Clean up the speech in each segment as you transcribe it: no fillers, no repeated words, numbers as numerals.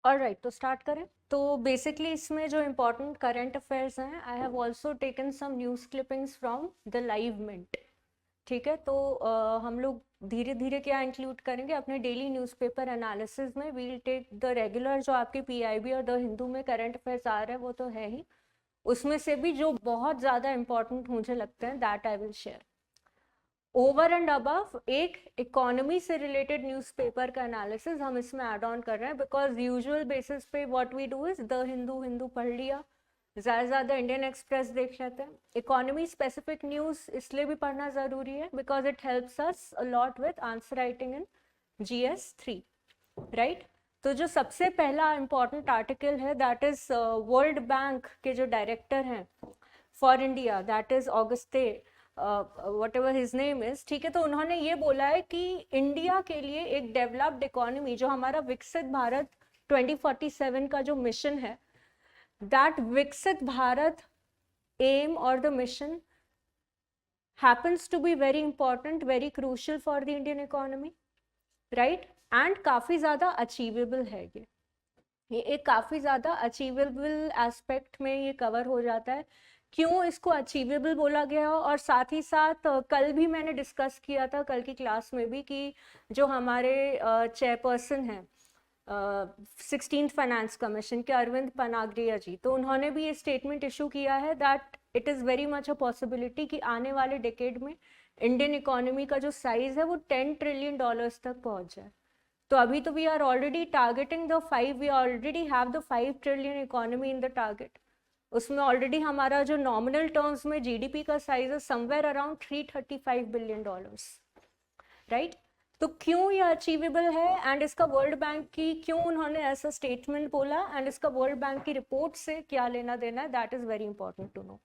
Alright, तो start करें। तो बेसिकली इसमें जो इम्पोर्टेंट करंट अफेयर्स हैं, I have also taken some news clippings from the Live Mint. ठीक है, तो हम लोग धीरे धीरे क्या इंक्लूड करेंगे अपने डेली न्यूज़पेपर एनालिसिस में। वील टेक द रेगुलर जो आपके पीआईबी और द हिंदू में करंट अफेयर्स आ रहे हैं वो तो है ही, उसमें से भी जो बहुत ज़्यादा इंपॉर्टेंट मुझे लगते हैं that I will share. Over and above एक इकोनॉमी से रिलेटेड न्यूज़पेपर का एनालिसिस हम इसमें ऐड ऑन कर रहे हैं, बिकॉज यूजुअल बेसिस पे what we do is the Hindu Hindu पढ़ लिया, ज़्यादा से ज़्यादा इंडियन एक्सप्रेस देख लेते हैं। इकोनॉमी स्पेसिफिक न्यूज़ इसलिए भी पढ़ना ज़रूरी है because it helps us a lot with answer writing in GS3, right. तो जो सबसे पहला इम्पॉर्टेंट आर्टिकल है दैट इज वर्ल्ड बैंक के जो डायरेक्टर हैं for India, that is Auguste what ever his name is, ठीक है। तो उन्होंने ये बोला है कि इंडिया के लिए एक डेवलप्ड इकोनॉमी, जो हमारा विकसित भारत 2047 का जो मिशन है, दैट विकसित भारत एम और the mission happens to be very important, very crucial for the Indian economy, right? And काफ़ी ज़्यादा अचीवेबल है ये एक काफ़ी ज़्यादा अचीवेबल एस्पेक्ट में ये कवर हो जाता है। क्यों इसको अचीवेबल बोला गया हो, और साथ ही साथ कल भी मैंने डिस्कस किया था कल की क्लास में भी कि जो हमारे चेयरपर्सन हैं 16th फाइनेंस कमीशन के, अरविंद पनागरिया जी, तो उन्होंने भी ये स्टेटमेंट इशू किया है that it is very much a possibility कि आने वाले डिकेड में इंडियन इकोनॉमी का जो साइज है वो $10 ट्रिलियन तक पहुंच जाए। तो अभी तो we are already targeting the 5, we already have the 5 trillion economy in the target. उसमें ऑलरेडी हमारा जो नॉमिनल टर्म्स में जीडीपी का साइज है समवेयर अराउंड $335 बिलियन, राइट। तो क्यों ये अचीवेबल है एंड इसका वर्ल्ड बैंक की क्यों उन्होंने ऐसा स्टेटमेंट बोला एंड इसका वर्ल्ड बैंक की रिपोर्ट से क्या लेना देना है, that is very important to know.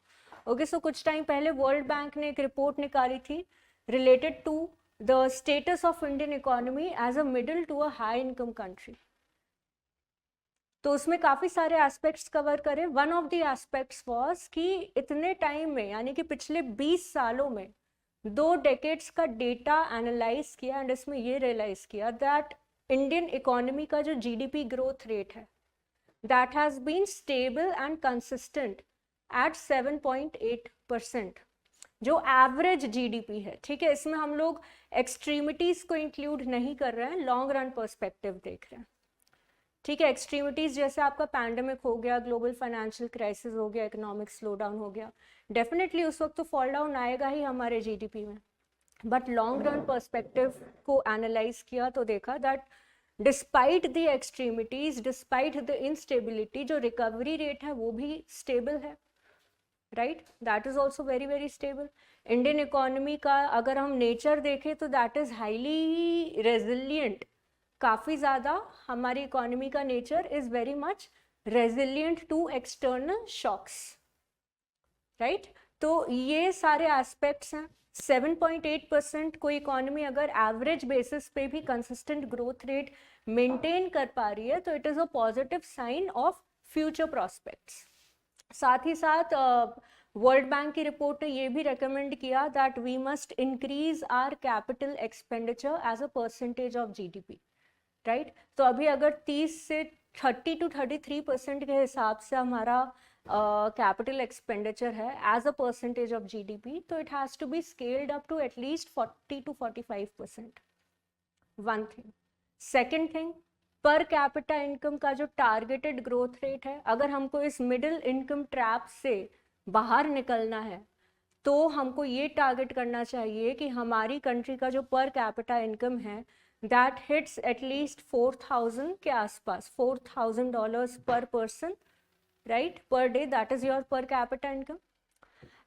Okay, so कुछ टाइम पहले वर्ल्ड बैंक ने एक रिपोर्ट निकाली थी related to the status of Indian economy as a middle to a high income country. तो उसमें काफ़ी सारे एस्पेक्ट्स कवर करें। One of the aspects was कि इतने टाइम में, यानी कि पिछले 20 सालों में 2 डेकेड्स का डेटा एनालाइज किया एंड इसमें ये रियलाइज किया दैट इंडियन इकोनॉमी का जो जीडीपी ग्रोथ रेट है that has been stable and consistent at 7.8%, जो एवरेज जीडीपी है। ठीक है, इसमें हम लोग एक्सट्रीमिटीज़ को इंक्लूड नहीं कर रहे हैं, लॉन्ग रन पर्सपेक्टिव देख रहे हैं। ठीक है, एक्सट्रीमिटीज़ जैसे आपका पैंडमिक हो गया, ग्लोबल फाइनेंशियल क्राइसिस हो गया, इकोनॉमिक स्लो डाउन हो गया, डेफिनेटली उस वक्त तो फॉल डाउन आएगा ही हमारे जीडीपी में। बट लॉन्ग रन पर्सपेक्टिव को एनालाइज किया तो देखा that despite the extremities, despite the instability, जो रिकवरी रेट है वो भी स्टेबल है, right. That is also very very stable. Indian economy का अगर हम नेचर देखें तो दैट इज हाईली रेजिलियंट। काफ़ी ज़्यादा हमारी इकोनॉमी का nature is very much resilient to external shocks, right. तो ये सारे एस्पेक्ट्स हैं। 7.8% कोई इकोनॉमी अगर एवरेज बेसिस पे भी कंसिस्टेंट ग्रोथ रेट मेंटेन कर पा रही है तो it is a positive sign of future prospects. साथ ही साथ वर्ल्ड बैंक की रिपोर्ट ने ये भी रेकमेंड किया that we must increase our capital expenditure as a percentage of GDP, right. तो अभी अगर 30 से 30 to 33% के हिसाब से हमारा कैपिटल एक्सपेंडिचर है as a percentage of GDP, तो it has to be scaled up to at least 40 to 45%। One thing. Second thing, per capita income का जो टारगेटेड ग्रोथ रेट है, अगर हमको इस मिडिल इनकम ट्रैप से बाहर निकलना है तो हमको ये टारगेट करना चाहिए कि हमारी कंट्री का जो पर कैपिटा इनकम है दैट हिट्स एटलीस्ट 4,000 के आसपास, $4,000 पर person, right, per day. That is your per capita income.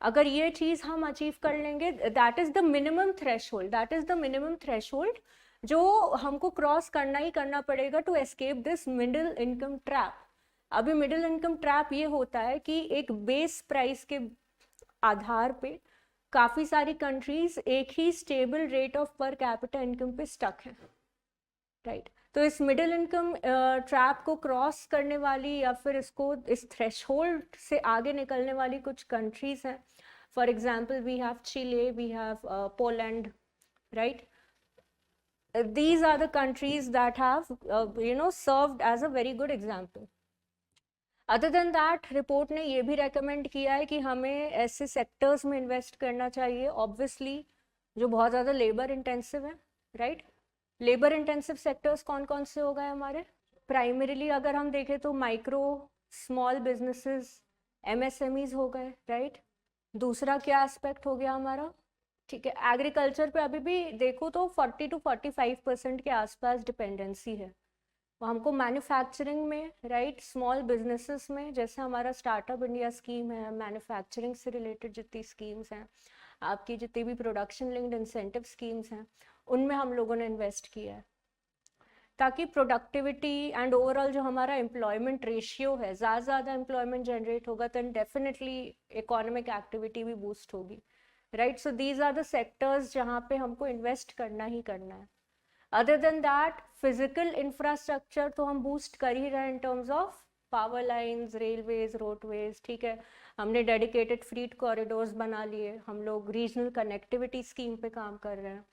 अगर ये चीज हम अचीव कर लेंगे, that is the minimum threshold, that is the minimum threshold जो हमको क्रॉस करना ही करना पड़ेगा to escape this middle income trap. अभी मिडिल इनकम ट्रैप ये होता है कि एक बेस प्राइस के आधार पे काफ़ी सारी कंट्रीज एक ही stable rate of per capita income पे स्टक है, राइट। तो इस मिडिल इनकम ट्रैप को क्रॉस करने वाली या फिर इसको इस थ्रेशोल्ड से आगे निकलने वाली कुछ कंट्रीज हैं। For example we have Chile, we have Poland, right. these are the countries that have served as a very good example. Other than that report ने ये भी रेकमेंड किया है कि हमें ऐसे सेक्टर्स में इन्वेस्ट करना चाहिए ऑब्वियसली जो बहुत ज़्यादा लेबर इंटेंसिव है, राइट? लेबर इंटेंसिव सेक्टर्स कौन कौन से हो गए हमारे? प्राइमरीली अगर हम देखें तो माइक्रो स्मॉल बिजनेसेस, एमएसएमईज हो गए, राइट? दूसरा क्या एस्पेक्ट हो गया हमारा? ठीक है, एग्रीकल्चर पे अभी भी देखो तो 40 to 45% के आसपास डिपेंडेंसी है। हमको मैन्युफैक्चरिंग में, राइट, स्मॉल बिजनेसेस में, जैसे हमारा स्टार्टअप इंडिया स्कीम है, मैन्युफैक्चरिंग से रिलेटेड जितनी स्कीम्स हैं, आपकी जितनी भी प्रोडक्शन लिंक्ड इंसेंटिव स्कीम्स हैं, उनमें हम लोगों ने इन्वेस्ट किया है ताकि प्रोडक्टिविटी एंड ओवरऑल जो हमारा एम्प्लॉयमेंट रेशियो है, ज़्यादा एम्प्लॉयमेंट जनरेट होगा तो डेफिनेटली इकोनॉमिक एक्टिविटी भी बूस्ट होगी, right? So these are the sectors जहाँ पे हमको इन्वेस्ट करना ही करना है। Other than that physical infrastructure तो हम बूस्ट कर ही रहे हैं in terms of power lines, railways, roadways, ठीक है। हमने डेडिकेटेड फ्रीट कॉरिडोर्स बना लिए, हम लोग रीजनल कनेक्टिविटी स्कीम पे काम कर रहे हैं,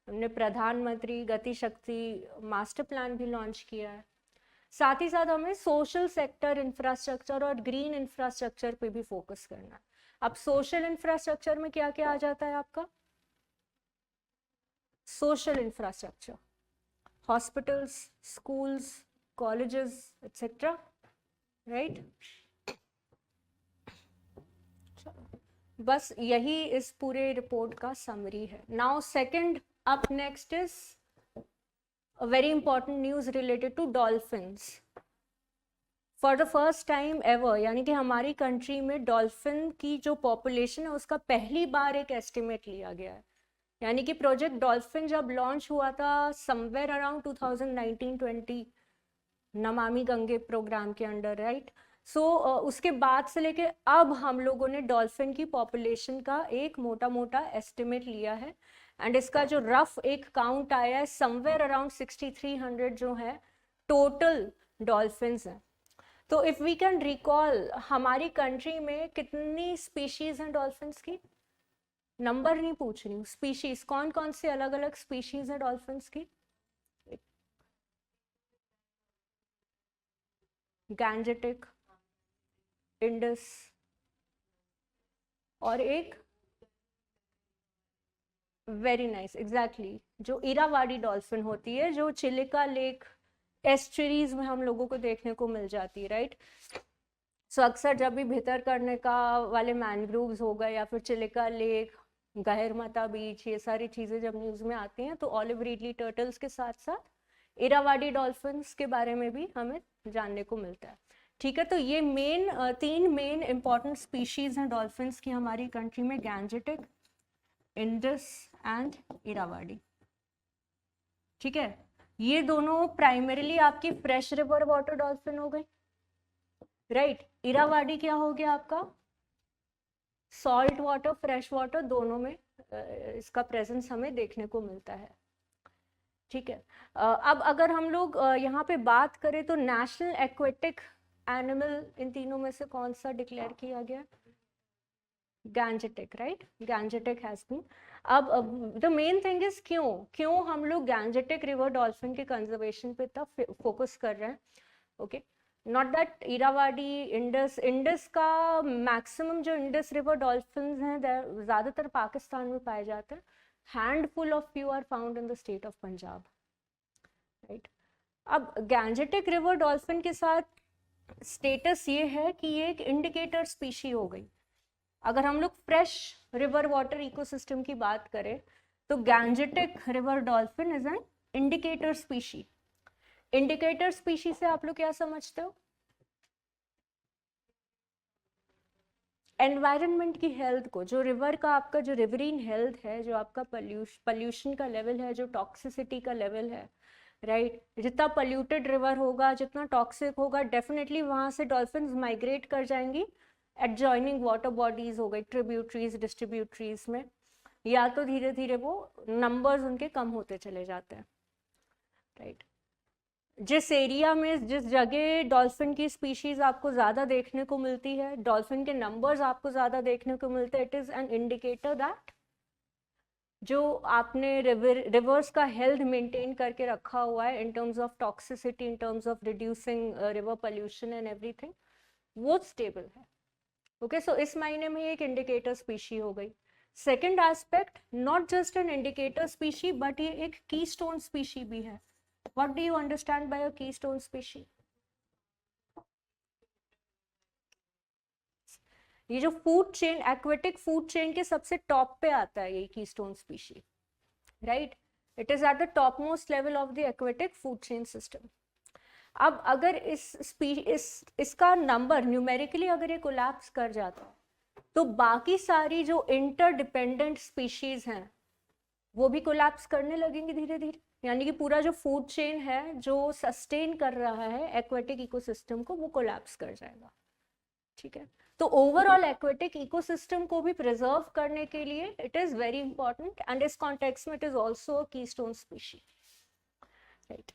हमने प्रधानमंत्री गति शक्ति मास्टर प्लान भी लॉन्च किया है। साथ ही साथ हमें सोशल सेक्टर इंफ्रास्ट्रक्चर और ग्रीन इंफ्रास्ट्रक्चर पे भी फोकस करना है। अब सोशल इंफ्रास्ट्रक्चर में क्या क्या आ जाता है आपका? Social infrastructure, hospitals, schools, colleges etcetera, right? बस यही इस पूरे रिपोर्ट का समरी है। Now second up next is a very important news related to dolphins. For the first time ever, यानी कि हमारी कंट्री में डॉल्फिन की जो पॉपुलेशन है उसका पहली बार एक एस्टिमेट लिया गया है। यानी कि प्रोजेक्ट डॉल्फिन जब लॉन्च हुआ था somewhere around 2019-20 Namami Gange programme के अंडर, राइट? सो उसके बाद से लेके अब हम लोगों ने डॉल्फिन की पॉपुलेशन का एक मोटा मोटा एस्टिमेट लिया है एंड इसका जो रफ एक काउंट आया है समवेयर अराउंड 6300 जो है टोटल डॉल्फिन्स हैं। तो इफ वी कैन रिकॉल हमारी कंट्री में कितनी स्पीशीज हैं डॉल्फिन्स की? नंबर नहीं पूछ रही हूँ, स्पीशीज कौन कौन से अलग अलग स्पीशीज हैं डॉल्फिन्स की? गैंजेटिक, इंडस और एक वेरी नाइस, एग्जैक्टली, जो इरावाडी डॉल्फिन होती है जो चिलिका लेक एस्चुरीज में हम लोगों को देखने को मिल जाती है, राइट? सो अक्सर जब भी भीतर करने का वाले मैनग्रोव्स हो गए या फिर चिलिका लेक, गहरमता बीच, ये सारी चीज़ें जब न्यूज़ में आती हैं तो ऑलिव रिडली टर्टल्स के साथ साथ इरावाडी डॉल्फिन्स के बारे में भी हमें जानने को मिलता है। ठीक है, तो ये तीन मेन इंपॉर्टेंट स्पीशीज हैं डॉल्फिन्स की हमारी कंट्री में, गैंजेटिक, इंडस एंड इरावाडी। ठीक है, ये दोनों प्राइमरीली आपकी फ्रेश रिवर वाटर डॉल्फिन हो गई, राइट? इरावाडी क्या हो गया आपका? सॉल्ट वाटर, फ्रेश वाटर दोनों में इसका प्रेजेंस हमें देखने को मिलता है। ठीक है, अब अगर हम लोग यहाँ पे बात करें तो नेशनल एक्वेटिक एनिमल इन तीनों में से कौन सा डिक्लेयर किया गया? Gangetic, right? Gangetic has been. अब द मेन थिंग इज क्यों हम लोग गैंजेटिक रिवर डॉल्फिन के कंजर्वेशन पे इतना फोकस कर रहे हैं? Okay, not that Irrawaddy, Indus का मैक्सिमम जो इंडस रिवर डॉल्फिन्स हैं ज़्यादातर पाकिस्तान में पाए जाते हैं, handful of few are found in the state of Punjab, right? अब गैंजेटिक रिवर डॉल्फिन के साथ स्टेटस ये है कि ये एक इंडिकेटर स्पीशी हो गई। अगर हम लोग फ्रेश रिवर वाटर इकोसिस्टम की बात करें तो Gangetic river dolphin is an indicator species. Indicator species से आप लोग क्या समझते हो? एनवायरनमेंट की हेल्थ को, जो रिवर का आपका जो रिवरीन हेल्थ है, जो आपका पॉल्यूशन का लेवल है, जो टॉक्सिसिटी का लेवल है, राइट? जितना पॉल्यूटेड रिवर होगा, जितना टॉक्सिक होगा, डेफिनेटली वहाँ से डॉल्फिन्स माइग्रेट कर जाएंगी एडजॉइनिंग वाटर बॉडीज हो गई, ट्रिब्यूटरीज, डिस्ट्रीब्यूटरीज में, या तो धीरे धीरे वो नंबर्स उनके कम होते चले जाते हैं, राइट? जिस एरिया में, जिस जगह डॉल्फिन की स्पीशीज आपको ज़्यादा देखने को मिलती है, डॉल्फिन के नंबर्स आपको ज़्यादा देखने को मिलते हैं, it is an indicator that जो आपने रिवर्स का हेल्थ मेंटेन करके रखा हुआ है इन terms of toxicity, in terms of reducing river pollution and everything, वो स्टेबल है। ओके, सो इस मायने में एक इंडिकेटर स्पीशी हो गई। Second aspect, not just an indicator species but ये एक कीस्टोन स्पीशी भी है। What do you understand bye a keystone species? ये जो food chain, aquatic food chain के सबसे टॉप पे आता है ये keystone species, right? It is at the top most level of the aquatic food chain system. अब अगर इसका नंबर न्यूमेरिकली अगर ये कोलैप्स कर जाता है तो बाकी सारी जो इंटरडिपेंडेंट स्पीशीज हैं वो भी कोलैप्स करने लगेंगे धीरे धीरे, यानी कि पूरा जो फूड चेन है जो सस्टेन कर रहा है एक्वेटिक इकोसिस्टम को, वो कोलैप्स कर जाएगा। ठीक है, तो ओवरऑल एक्वेटिक इकोसिस्टम को भी प्रिजर्व करने के लिए it is very important, and इस कॉन्टेक्स्ट में it is also a keystone species, right?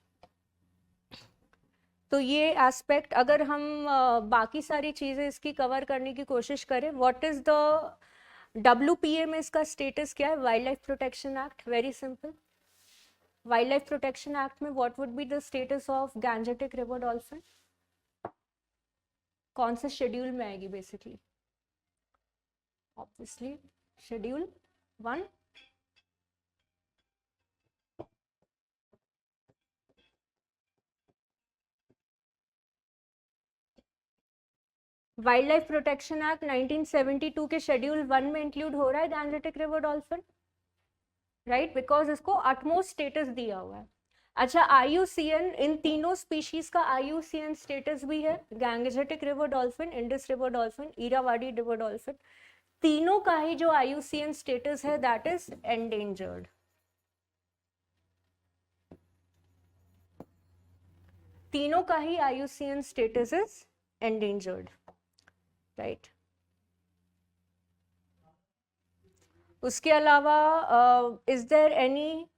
तो ये एस्पेक्ट अगर हम बाकी सारी चीजें इसकी कवर करने की कोशिश करें, व्हाट इज द WPA में इसका स्टेटस क्या है? Wild life protection act. Very simple, wild life protection act में what would be the status of Gangetic river dolphin? कौन से शेड्यूल में आएगी basically? Obviously schedule 1। Wild life protection act 1972 के शेड्यूल 1 में इंक्लूड हो रहा है Gangetic river dolphin, right? Because इसको अटमोस्ट स्टेटस दिया हुआ है। अच्छा, IUCN, इन तीनों स्पीशीज का IUCN स्टेटस भी है, Gangetic river dolphin, Indus river dolphin, Irrawaddy river dolphin, तीनों का ही जो IUCN स्टेटस है दैट इज एंडेंजर्ड। तीनों का ही IUCN status is endangered, right? उसके अलावा is there any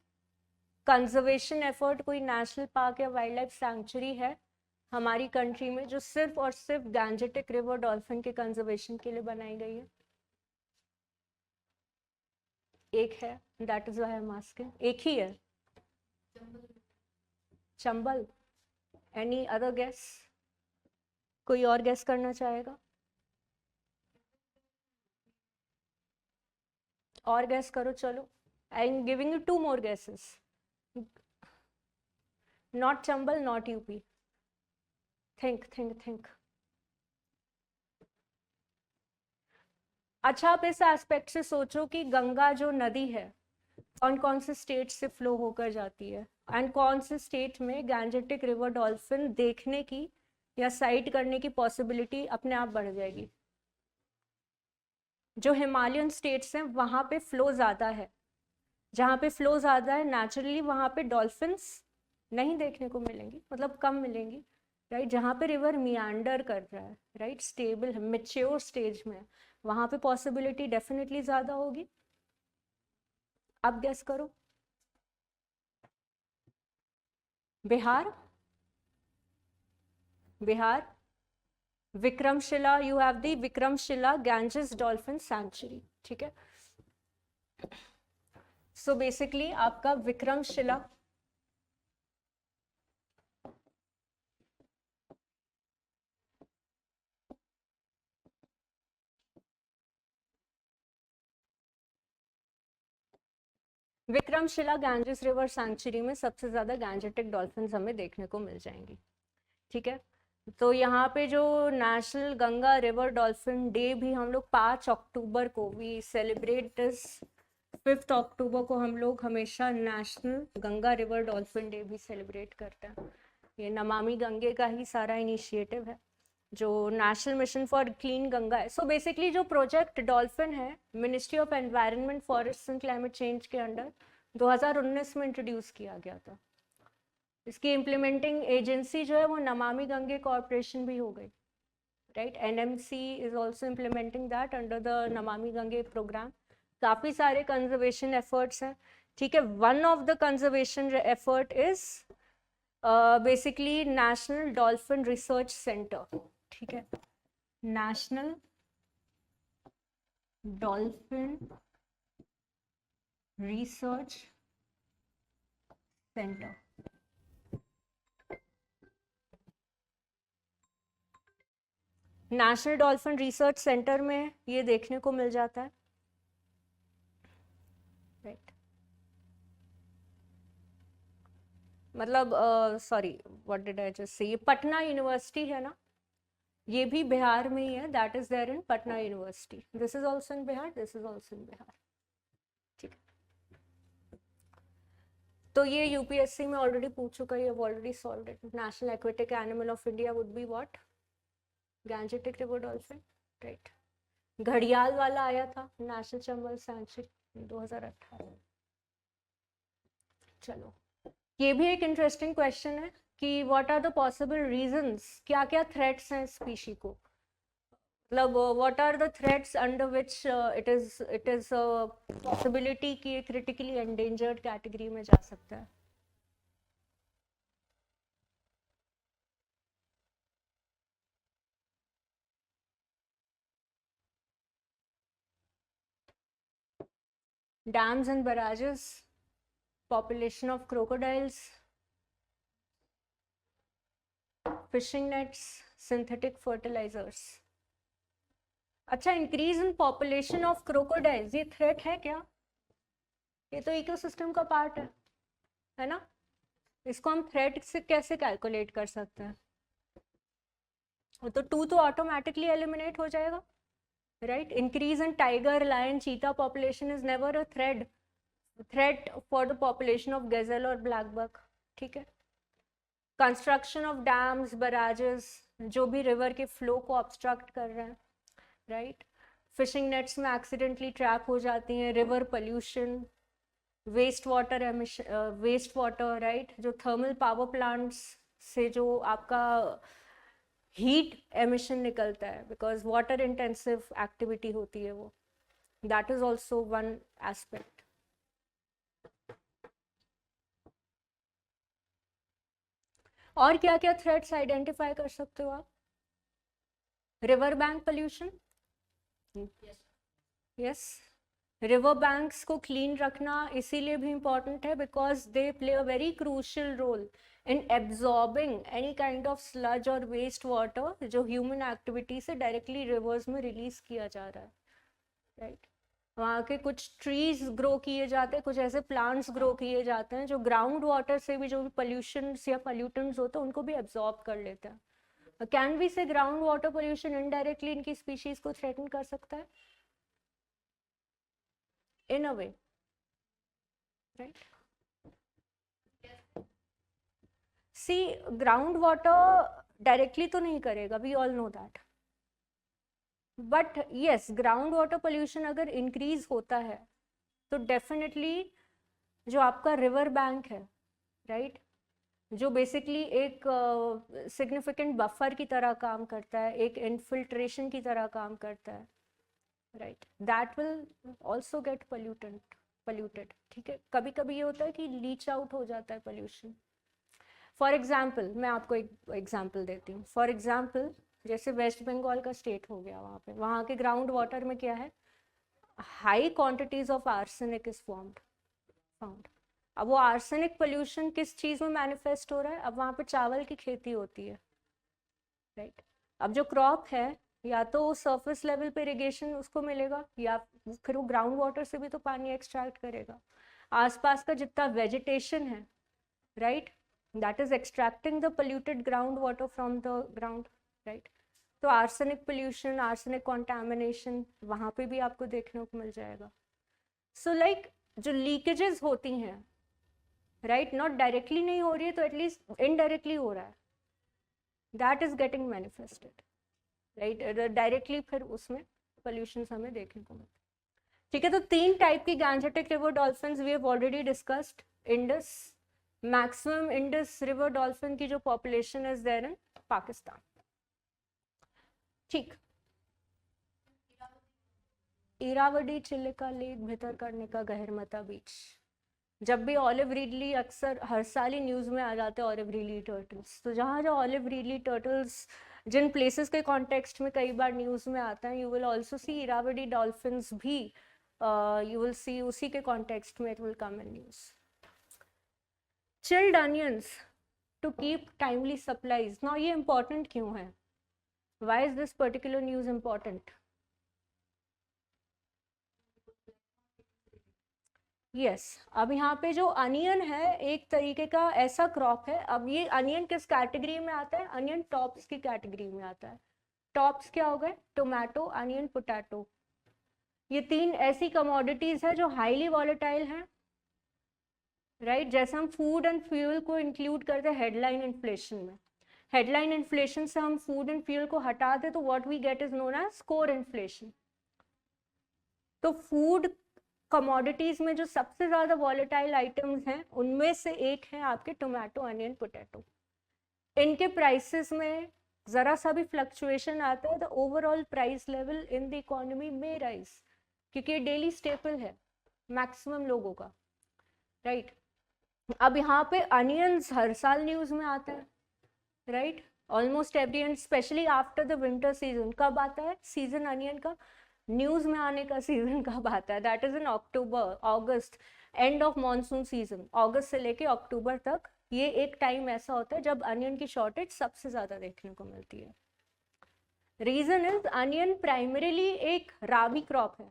conservation effort, कोई नेशनल पार्क या वाइल्ड लाइफ सैंक्चुरी है हमारी कंट्री में जो सिर्फ और सिर्फ गैंजेटिक रिवर डॉल्फिन के कंजर्वेशन के लिए बनाई गई है? एक है, that is why I am asking. एक ही है, चंबल। Any other guess? कोई और गेस करना चाहेगा? और गेस करो, चलो। I am giving you 2 more guesses. Not Chambal, not UP. think. अच्छा, आप इस एस्पेक्ट से सोचो कि गंगा जो नदी है कौन कौन से स्टेट से फ्लो होकर जाती है, एंड कौन से स्टेट में गैंजेटिक रिवर डॉल्फिन देखने की या साइट करने की पॉसिबिलिटी अपने आप बढ़ जाएगी? जो हिमालयन स्टेट्स हैं वहां पे फ्लो ज़्यादा है, जहाँ पे फ्लो ज़्यादा है नेचुरली वहाँ पे डॉल्फिन्स नहीं देखने को मिलेंगी, मतलब कम मिलेंगी, राइट? जहाँ पे रिवर मियांडर कर रहा है, राइट, स्टेबल है, मेच्योर स्टेज में, वहाँ पे पॉसिबिलिटी डेफिनेटली ज़्यादा होगी। अब गेस करो। Bihar, Bihar, Vikramshila, you have the Vikramshila Ganges dolphin sanctuary, ठीक है? सो बेसिकली आपका Vikramshila Vikramshila Ganges river sanctuary में सबसे ज़्यादा गैंजेटिक डॉल्फिन हमें देखने को मिल जाएंगी, ठीक है? तो यहाँ पे जो national Ganga river dolphin day भी हम लोग 5 अक्टूबर को वी सेलिब्रेट दिस, 5 अक्टूबर को हम लोग हमेशा national Ganga river dolphin day भी सेलिब्रेट करते हैं। ये नमामि गंगे का ही सारा इनिशिएटिव है, जो national mission for clean Ganga है। सो बेसिकली जो प्रोजेक्ट डॉल्फिन है ministry of environment, forest and climate change के अंडर 2019 में इंट्रोड्यूस किया गया था। इसकी इम्प्लीमेंटिंग एजेंसी जो है वो नमामि गंगे कॉर्पोरेशन भी हो गई, right? NMC is also implementing that under the Namami Gange programme. काफ़ी सारे कंजर्वेशन एफर्ट्स हैं, ठीक है? One of the conservation effort is basically national dolphin research centre, ठीक है? National dolphin research centre. National dolphin research centre में ये देखने को मिल जाता है, राइट। मतलब sorry, what did I just say, ये पटना यूनिवर्सिटी है ना, ये भी बिहार में ही है, that is there in Patna University. This is also in Bihar, this is also in Bihar, ठीक है। तो ये यूपीएससी में ऑलरेडी पूछ चुका है, already solved it. National aquatic animal of India would be what? Gangetic river dolphin, right. घड़ियाल वाला आया था, नेशनल चंबल सैंक्चुरी 2018। चलो, ये भी एक इंटरेस्टिंग क्वेश्चन है कि what are the possible reasons, क्या क्या थ्रेट्स हैं स्पीशी को, मतलब what are the threats under which it is possibility कि ये क्रिटिकली एंडेंजर्ड कैटेगरी में जा सकता है। Dams and barrages, population of crocodiles, fishing nets, synthetic fertilizers। अच्छा, increase in population of crocodiles, ये थ्रेट है क्या? ये तो इकोसिस्टम का पार्ट है ना, इसको हम थ्रेट से कैसे कैलकुलेट कर सकते हैं? तो टू तो ऑटोमेटिकली एलिमिनेट हो जाएगा, right. Increase in tiger, lion, cheetah population is never a threat for the population of gazelle और ब्लैक बक, ठीक है। कंस्ट्रक्शन ऑफ डैम्स, बराजेस, जो भी रिवर के फ्लो को ऑब्स्ट्रक्ट कर रहे हैं, राइट। फिशिंग नेट्स में एक्सीडेंटली ट्रैप हो जाती हैं, river pollution, waste water emission, waste water, right, जो थर्मल पावर प्लांट्स से जो आपका हीट एमिशन निकलता है, बिकॉज वाटर इंटेंसिव एक्टिविटी होती है वो, that is also one aspect. और क्या क्या थ्रेट्स आइडेंटिफाई कर सकते हो आप? River bank pollution, yes. River banks को क्लीन रखना इसीलिए भी इम्पॉर्टेंट है because they play a very crucial role in absorbing any kind of sludge और वेस्ट वाटर जो ह्यूमन एक्टिविटी से डायरेक्टली रिवर्स में रिलीज किया जा रहा है, राइट। वहाँ के कुछ ट्रीज ग्रो किए जाते हैं, कुछ ऐसे प्लांट्स ग्रो किए जाते हैं जो ग्राउंड वाटर से भी जो भी पोल्यूशन या पोल्यूटेंट्स होते हैं उनको भी एब्जॉर्ब कर लेते हैं। कैन वी से ग्राउंड वाटर पोल्यूशन इनडायरेक्टली इनकी स्पीशीज को थ्रेटन कर सकता है in a way, right? See, ground water directly तो नहीं करेगा, we all know that, but yes, ground water pollution अगर increase होता है तो definitely जो आपका river bank है, right, जो बेसिकली एक सिग्निफिकेंट बफर की तरह काम करता है, एक इन्फिल्ट्रेशन की तरह काम करता है, right, that will also get polluted, ठीक है। कभी कभी ये होता है कि लीच आउट हो जाता है पोल्यूशन। फॉर एग्जाम्पल, मैं आपको एक एग्जाम्पल देती हूँ। फॉर एग्जाम्पल, जैसे वेस्ट बंगाल का स्टेट हो गया, वहाँ के ग्राउंड वाटर में क्या है, high quantities of arsenic is found. अब वो आर्सेनिक पोल्यूशन किस चीज़ में मैनिफेस्ट हो रहा है? अब वहाँ पे चावल की खेती होती है, राइट। अब जो क्रॉप है या तो सरफेस लेवल पे इरिगेशन उसको मिलेगा या फिर वो ग्राउंड वाटर से भी तो पानी एक्सट्रैक्ट करेगा। आसपास का जितना वेजिटेशन है, right, that is extracting the polluted ground water from the ground, right. तो आर्सेनिक पोल्यूशन, आर्सेनिक कॉन्टैमिनेशन वहाँ पे भी आपको देखने को मिल जाएगा। सो लाइक जो लीकेजेस होती हैं, राइट, नॉट डायरेक्टली नहीं हो रही है तो एटलीस्ट इनडायरेक्टली हो रहा है, that is getting manifested, right. Directly फिर उसमें पोल्यूशन हमें देखने को मिलता है, ठीक है। तो 3 टाइप की Gangetic river dolphins we have already discussed. Indus, maximum Indus river dolphin की जो population is there in Pakistan, ठीक। Irrawaddy, Chilika lake, Bhitarkanika, Gahirmatha beach. जब भी ऑलिव रिडली, अक्सर हर साल ही न्यूज़ में आ जाते हैं ऑलिव रिडली टर्टल्स, तो जहाँ जहाँ ऑलिव रिडली टर्टल्स जिन प्लेसेस के कॉन्टेक्स्ट में कई बार न्यूज़ में आता है, you will also see Irrawaddy dolphins भी यू विल सी उसी के कॉन्टेक्स्ट में it will come in news. Chilled onions to keep timely supplies. Now ये इम्पोर्टेंट क्यों है? Why is this particular news important? Yes. अब यहाँ पे जो अनियन है एक तरीके का ऐसा क्रॉप है. अब ये अनियन किस कैटेगरी में आता है? अनियन टॉप्स की कैटेगरी में आता है. टॉप्स क्या हो गए? Tomato, onion, potato. ये तीन ऐसी कमोडिटीज है जो हाईली वॉलेटाइल हैं, राइट? जैसे हम फूड एंड फ्यूल को इंक्लूड करते हैं हेडलाइन इन्फ्लेशन में. हेडलाइन इन्फ्लेशन से हम फूड एंड फ्यूल को हटा दे तो what we get is known as core inflation. तो फूड कमोडिटीज में जो सबसे ज्यादा वॉलेटाइल आइटम्स हैं उनमें से एक है आपके टोमेटो, अनियन, पोटैटो. इनके प्राइसेस में जरा सा भी फ्लक्चुएशन आता है तो overall price level in the economy में राइज, क्योंकि ये डेली स्टेपल है मैक्सिमम लोगों का, राइट? अब यहाँ पे अनियंस हर साल न्यूज में आता है, right? Almost every, and specially after the winter season. कब आता है सीजन अनियन का? न्यूज में आने का सीजन कब आता है? That is in October, August, end of monsoon season. अगस्त से लेके अक्टूबर तक ये एक टाइम ऐसा होता है जब अनियन की शॉर्टेज सबसे ज्यादा देखने को मिलती है. रीजन इज अनियन प्राइमरीली एक राबी क्रॉप है,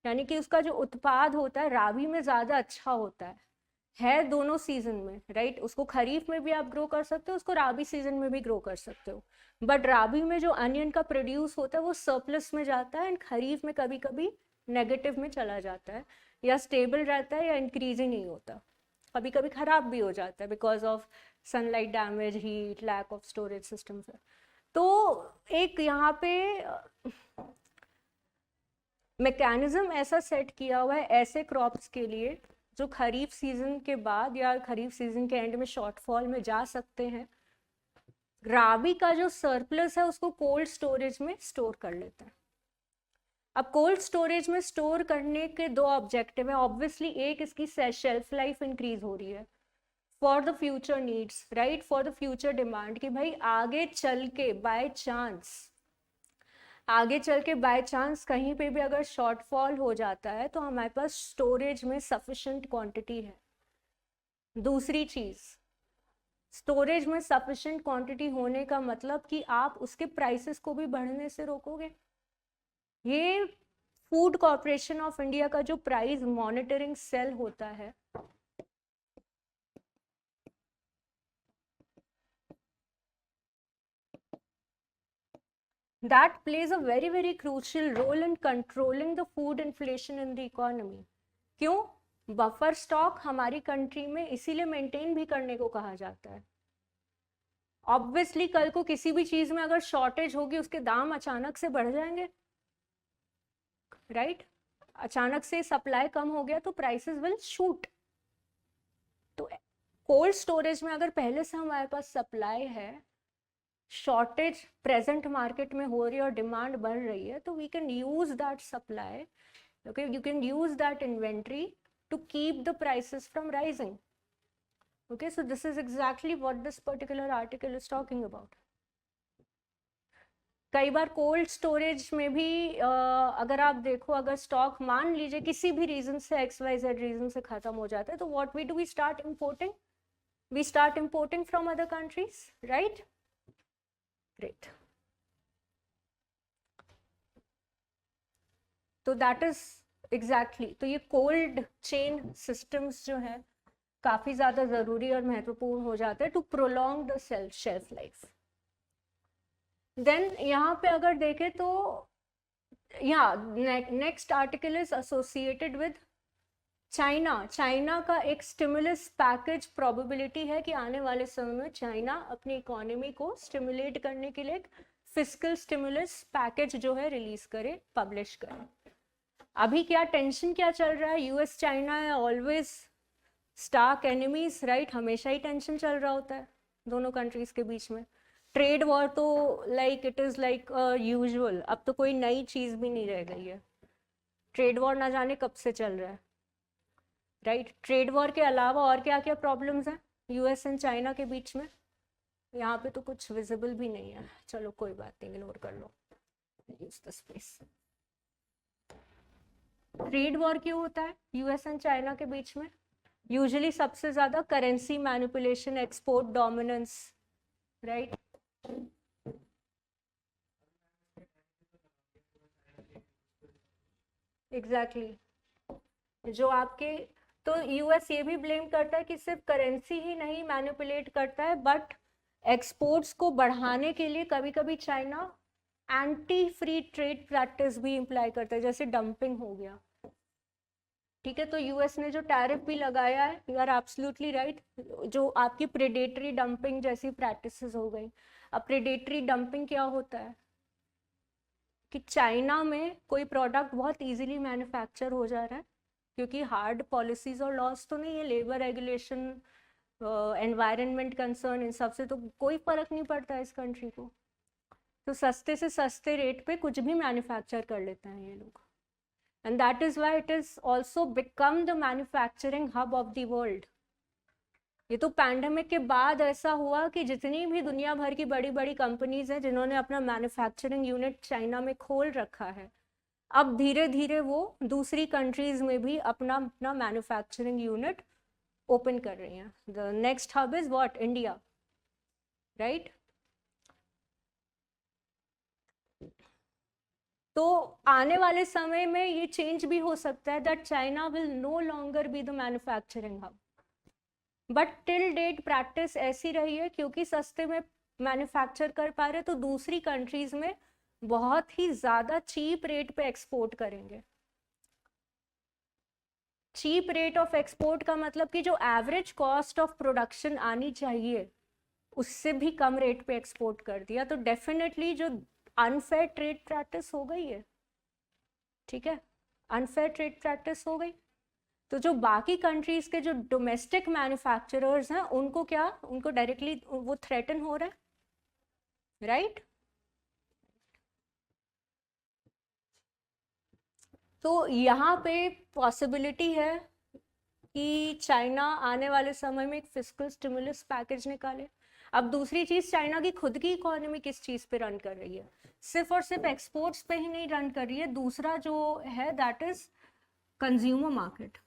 यानी कि उसका जो उत्पाद होता है राबी में ज्यादा अच्छा होता है दोनों सीजन में, राइट? उसको खरीफ में भी आप ग्रो कर सकते हो, उसको राबी सीजन में भी ग्रो कर सकते हो. बट राबी में जो अनियन का प्रोड्यूस होता है वो सरप्लस में जाता है, एंड खरीफ में कभी कभी नेगेटिव में चला जाता है, या स्टेबल रहता है, या इंक्रीज ही नहीं होता. कभी कभी खराब भी हो जाता है because of sunlight damage, heat, lack of storage system. तो एक यहाँ पे मैकेनिज्म ऐसा सेट किया हुआ है ऐसे क्रॉप्स के लिए जो खरीफ सीजन के बाद या खरीफ सीजन के एंड में शॉर्टफॉल में जा सकते हैं. राबी का जो सरप्लस है उसको कोल्ड स्टोरेज में स्टोर कर लेते हैं. अब कोल्ड स्टोरेज में स्टोर करने के दो ऑब्जेक्टिव है. ऑब्वियसली एक, इसकी शेल्फ लाइफ इंक्रीज हो रही है for the future needs, right? For the future demand, कि भाई आगे चल के बाय चांस कहीं पे भी अगर शॉर्टफॉल हो जाता है तो हमारे पास स्टोरेज में सफिशिएंट क्वांटिटी है. दूसरी चीज, स्टोरेज में सफिशिएंट क्वांटिटी होने का मतलब कि आप उसके प्राइसेस को भी बढ़ने से रोकोगे. ये फूड कॉर्पोरेशन ऑफ इंडिया का जो प्राइस मॉनिटरिंग सेल होता है, that plays a very very crucial role in controlling the food inflation in the economy. क्यों? बफर स्टॉक हमारी कंट्री में इसीलिए मेंटेन भी करने को कहा जाता है. ऑब्वियसली कल को किसी भी चीज में अगर शॉर्टेज होगी उसके दाम अचानक से बढ़ जाएंगे, राइट? अचानक से सप्लाई कम हो गया तो प्राइसेस विल शूट. तो कोल्ड स्टोरेज में अगर पहले से हमारे पास सप्लाई है, शॉर्टेज प्रेजेंट मार्केट में हो रही है और डिमांड बढ़ रही है, तो we can use that supply, okay, you can use that inventory to keep the prices from rising. Okay, so this is exactly what this particular article is talking about. कई बार कोल्ड स्टोरेज में भी अगर आप देखो, अगर stock मान लीजिए किसी भी रीजन से, XYZ रीजन से खत्म हो जाता है, तो what we do, we start importing from other countries, right? Great. तो दैट इज एग्जैक्टली, तो ये कोल्ड चेन सिस्टम्स जो है काफी ज्यादा जरूरी और महत्वपूर्ण हो जाते हैं to prolong the shelf life. Then यहाँ पे अगर देखें तो next article is associated with China का एक स्टिमुलस पैकेज. प्रोबेबिलिटी है कि आने वाले समय में चाइना अपनी इकोनॉमी को स्टिमुलेट करने के लिए एक फिस्कल स्टिमुलस पैकेज जो है रिलीज करे, पब्लिश करे. अभी क्या टेंशन क्या चल रहा है? यूएस चाइना है ऑलवेज स्टार्क एनिमीज, राइट? हमेशा ही टेंशन चल रहा होता है दोनों कंट्रीज के बीच में. ट्रेड वॉर तो like it is like usual, अब तो कोई नई चीज भी नहीं रह गई है. ट्रेड वॉर ना जाने कब से चल रहा है, राइट? ट्रेड वॉर के अलावा और क्या क्या प्रॉब्लम्स हैं यूएस एंड चाइना के बीच में? यहाँ पे तो कुछ विजिबल भी नहीं है. चलो कोई बात नहीं, इग्नोर कर लो, use the space. Trade war क्यों होता है यूएस एंड चाइना के बीच में? यूजुअली सबसे ज्यादा currency manipulation, export dominance, right? Exactly. जो आपके, तो यूएस ये भी ब्लेम करता है कि सिर्फ करेंसी ही नहीं मैनिपुलेट करता है, बट एक्सपोर्ट्स को बढ़ाने के लिए कभी कभी China anti free trade practice भी इम्प्लाई करता है, जैसे डंपिंग हो गया। ठीक है, तो यूएस ने जो टैरिफ भी लगाया है, यू आर एब्सोल्युटली राइट, जो आपकी प्रेडेटरी डंपिंग जैसी प्रैक्टिसेस हो गई। अब प्रेडेटरी डंपिंग क्या होता है कि चाइना में कोई प्रोडक्ट बहुत इजीली मैन्युफैक्चर हो जा रहा है, क्योंकि हार्ड पॉलिसीज और लॉस तो नहीं है, लेबर रेगुलेशन, एनवायरनमेंट कंसर्न, इन सब से तो कोई फर्क नहीं पड़ता है इस कंट्री को। तो सस्ते से सस्ते रेट पे कुछ भी मैन्युफैक्चर कर लेते हैं ये लोग, and that is why it is also become the manufacturing hub of the world. ये तो पैंडेमिक के बाद ऐसा हुआ कि जितनी भी दुनिया भर की बड़ी बड़ी कंपनीज हैं जिन्होंने अपना मैन्युफैक्चरिंग यूनिट चाइना में खोल रखा है, अब धीरे धीरे वो दूसरी कंट्रीज में भी अपना अपना मैन्युफैक्चरिंग यूनिट ओपन कर रही हैं। The next hub is what? India, right? तो आने वाले समय में ये चेंज भी हो सकता है that China will no longer be the manufacturing hub, but till date practice ऐसी रही है, क्योंकि सस्ते में मैन्युफैक्चर कर पा रहे तो दूसरी कंट्रीज में बहुत ही ज्यादा चीप रेट पे एक्सपोर्ट करेंगे। चीप रेट ऑफ एक्सपोर्ट का मतलब कि जो एवरेज कॉस्ट ऑफ प्रोडक्शन आनी चाहिए उससे भी कम रेट पे एक्सपोर्ट कर दिया, तो डेफिनेटली जो अनफेयर ट्रेड प्रैक्टिस हो गई है, ठीक है, अनफेयर ट्रेड प्रैक्टिस हो गई। तो जो बाकी कंट्रीज के जो डोमेस्टिक मैन्युफैक्चरर्स हैं उनको क्या, उनको डायरेक्टली वो थ्रेटन हो रहा है, राइट? तो यहाँ पे पॉसिबिलिटी है कि चाइना आने वाले समय में एक फिस्कल स्टिमुलस पैकेज निकाले। अब दूसरी चीज, चाइना की खुद की इकोनॉमी किस चीज पे रन कर रही है? सिर्फ और सिर्फ एक्सपोर्ट्स पे ही नहीं रन कर रही है, दूसरा जो है that is consumer market.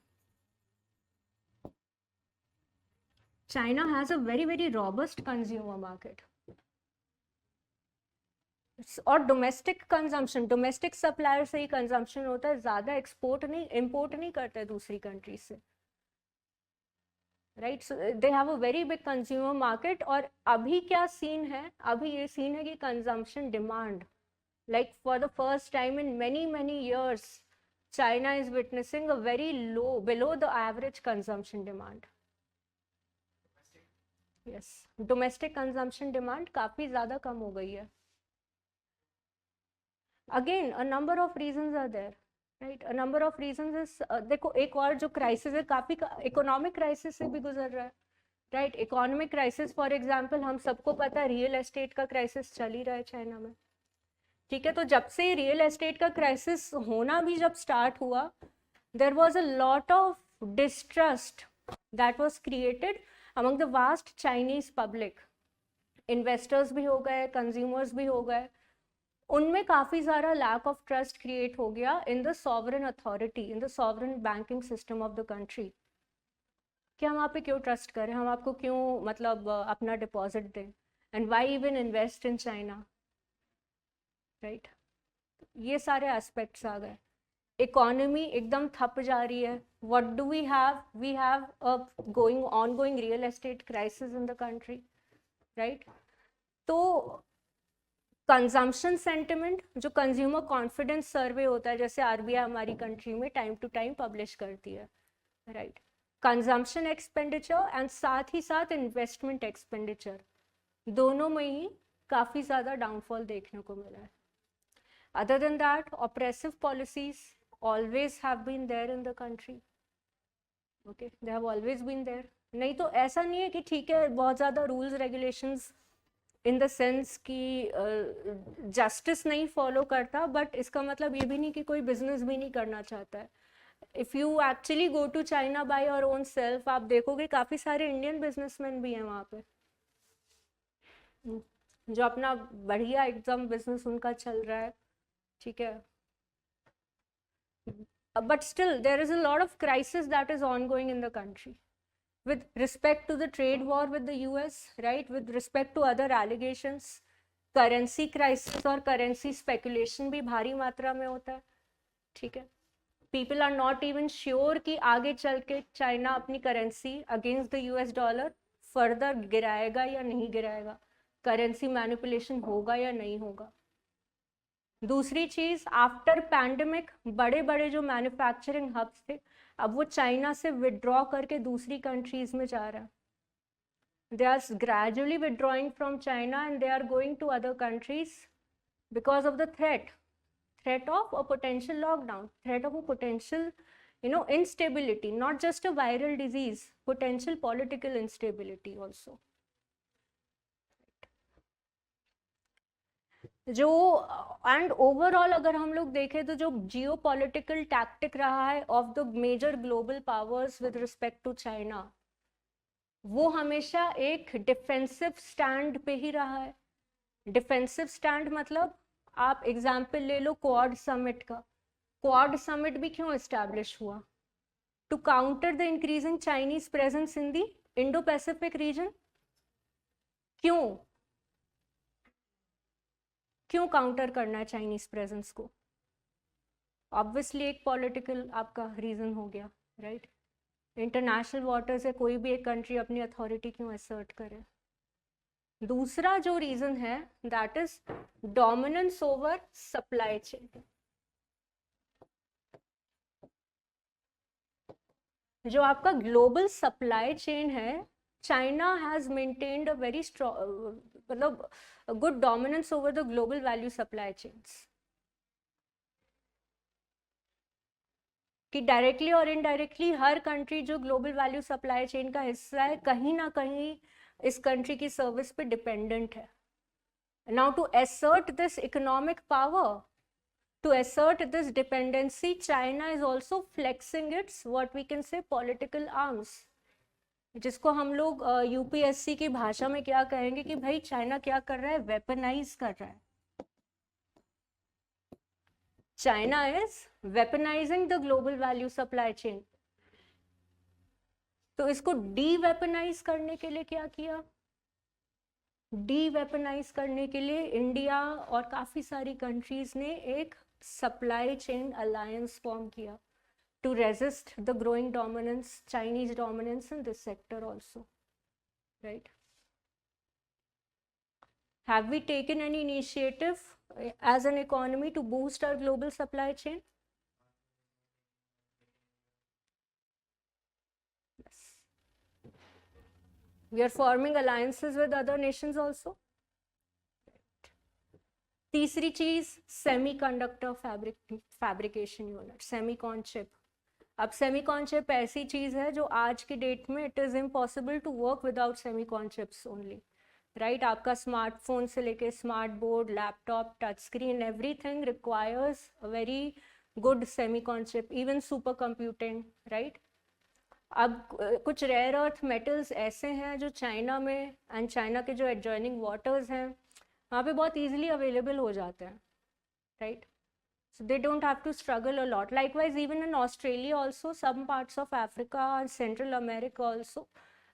China has a very very robust consumer market, और डोमेस्टिक कंजम्पशन, डोमेस्टिक सप्लायर से ही कंजम्पशन होता है, ज्यादा एक्सपोर्ट नहीं, इंपोर्ट नहीं करते दूसरी कंट्री से, right? So they have a very big consumer market. और अभी क्या सीन है, अभी ये सीन है कि consumption demand, like for the first time in many many years, China is witnessing a very low, below the average consumption demand. Yes, domestic consumption demand काफी ज्यादा कम हो गई है। Again, a number of reasons are there, right? A number of reasons is देखो, एक और जो crisis है, काफी इकोनॉमिक क्राइसिस से भी गुजर रहा है, right? Economic crisis, for example हम सबको पता है रियल एस्टेट का क्राइसिस चल ही रहा है चाइना में, ठीक है? तो जब से रियल एस्टेट का क्राइसिस होना भी जब स्टार्ट हुआ, there was a lot of distrust that was created among the vast Chinese public. Investors भी हो गए, कंज्यूमर्स भी हो गए, उनमें काफी सारा लैक ऑफ ट्रस्ट क्रिएट हो गया in the sovereign authority, in the sovereign banking system of the country, कि हम आप पे क्यों ट्रस्ट करें, हम आपको क्यों मतलब अपना डिपॉजिट दें, and why even invest in China, right? ये सारे एस्पेक्ट्स आ गए। इकोनॉमी एकदम थप जा रही है। What do we have a going ongoing real estate crisis in the country, right? तो कंजम्पशन सेंटिमेंट, जो कंज्यूमर कॉन्फिडेंस सर्वे होता है, जैसे आरबीआई हमारी कंट्री में टाइम टू टाइम पब्लिश करती है, राइट? कंजम्पशन एक्सपेंडिचर एंड साथ ही साथ इन्वेस्टमेंट एक्सपेंडिचर, दोनों में ही काफ़ी ज़्यादा डाउनफॉल देखने को मिला है। Other than that, oppressive policies always have been there in the country, okay, they have always been there. नहीं तो ऐसा नहीं है कि ठीक है बहुत ज़्यादा rules regulations in the sense कि जस्टिस नहीं फॉलो करता, बट इसका मतलब ये भी नहीं कि कोई बिजनेस भी नहीं करना चाहता है। If you actually go to China by your own self, आप देखोगे काफ़ी सारे इंडियन बिजनेसमैन भी हैं वहाँ पे, जो अपना बढ़िया एकदम बिजनेस उनका चल रहा है, ठीक है? but still there is a lot of crisis that is ongoing in the country with respect to the trade war with the US, right? With respect to other allegations, currency crisis और currency speculation भी भारी मात्रा में होता है, ठीक है. People are not even sure कि आगे चल के चाइना अपनी currency against the US dollar further गिराएगा या नहीं गिराएगा, करेंसी मैनिपुलेशन होगा या नहीं होगा. दूसरी चीज, आफ्टर पैंडेमिक बड़े बड़े जो मैन्युफैक्चरिंग हब्स थे अब वो चाइना से विड्रॉ करके दूसरी कंट्रीज में जा रहा है. They are gradually withdrawing from China and they are going to other countries because of the threat of a potential lockdown, threat of a potential, instability, not just a viral disease, potential political instability also. जो and overall अगर हम लोग देखें तो जो जियो political tactic रहा है of the major global powers with respect to China, वो हमेशा एक डिफेंसिव स्टैंड पे ही रहा है. डिफेंसिव स्टैंड मतलब आप एग्जाम्पल ले लो क्वाड समिट का. क्वाड समिट भी क्यों एस्टैब्लिश हुआ? To counter the increasing Chinese presence in the Indo Pacific region. क्यों काउंटर करना है चाइनीज प्रेजेंस को? ऑब्वियसली एक पॉलिटिकल आपका रीजन हो गया, राइट? इंटरनेशनल वाटर से कोई भी एक कंट्री अपनी अथॉरिटी क्यों असर्ट करे? दूसरा जो रीजन है that is dominance over supply chain. जो आपका ग्लोबल सप्लाई चेन है, China has maintained a very strong, मतलब good dominance over the global value supply chains, कि डायरेक्टली और इनडायरेक्टली हर कंट्री जो ग्लोबल वैल्यू सप्लाई चेन का हिस्सा है कहीं ना कहीं इस कंट्री की सर्विस पे डिपेंडेंट है. Now to assert this economic power, to assert this dependency, China is also flexing its what we can say political arms, जिसको हम लोग यूपीएससी की भाषा में क्या कहेंगे कि भाई चाइना क्या कर रहा है? वेपनाइज कर रहा है. China is weaponizing the global value supply chain. तो इसको डी वेपनाइज करने के लिए क्या किया? डी वेपनाइज करने के लिए इंडिया और काफी सारी कंट्रीज ने एक सप्लाई चेन अलायंस फॉर्म किया to resist the growing dominance, Chinese dominance in this sector also, right? Have we taken any initiative as an economy to boost our global supply chain? Yes. We are forming alliances with other nations also. तीसरी चीज, semiconductor fabrication unit, semicon chip. अब semicon chip ऐसी चीज है जो आज की date में it is impossible to work without semicon chips only, right? आपका स्मार्टफोन से लेके smart board, laptop, touch screen, everything requires a very good semicon chip, even super computing, right? अब कुछ रेयर अर्थ मेटल्स ऐसे हैं जो China में and China के जो एडजॉइनिंग वाटर्स हैं वहाँ पे बहुत इजीली अवेलेबल हो जाते हैं, right? So they don't have to struggle a lot. Likewise, even in Australia also, some parts of Africa and Central America also,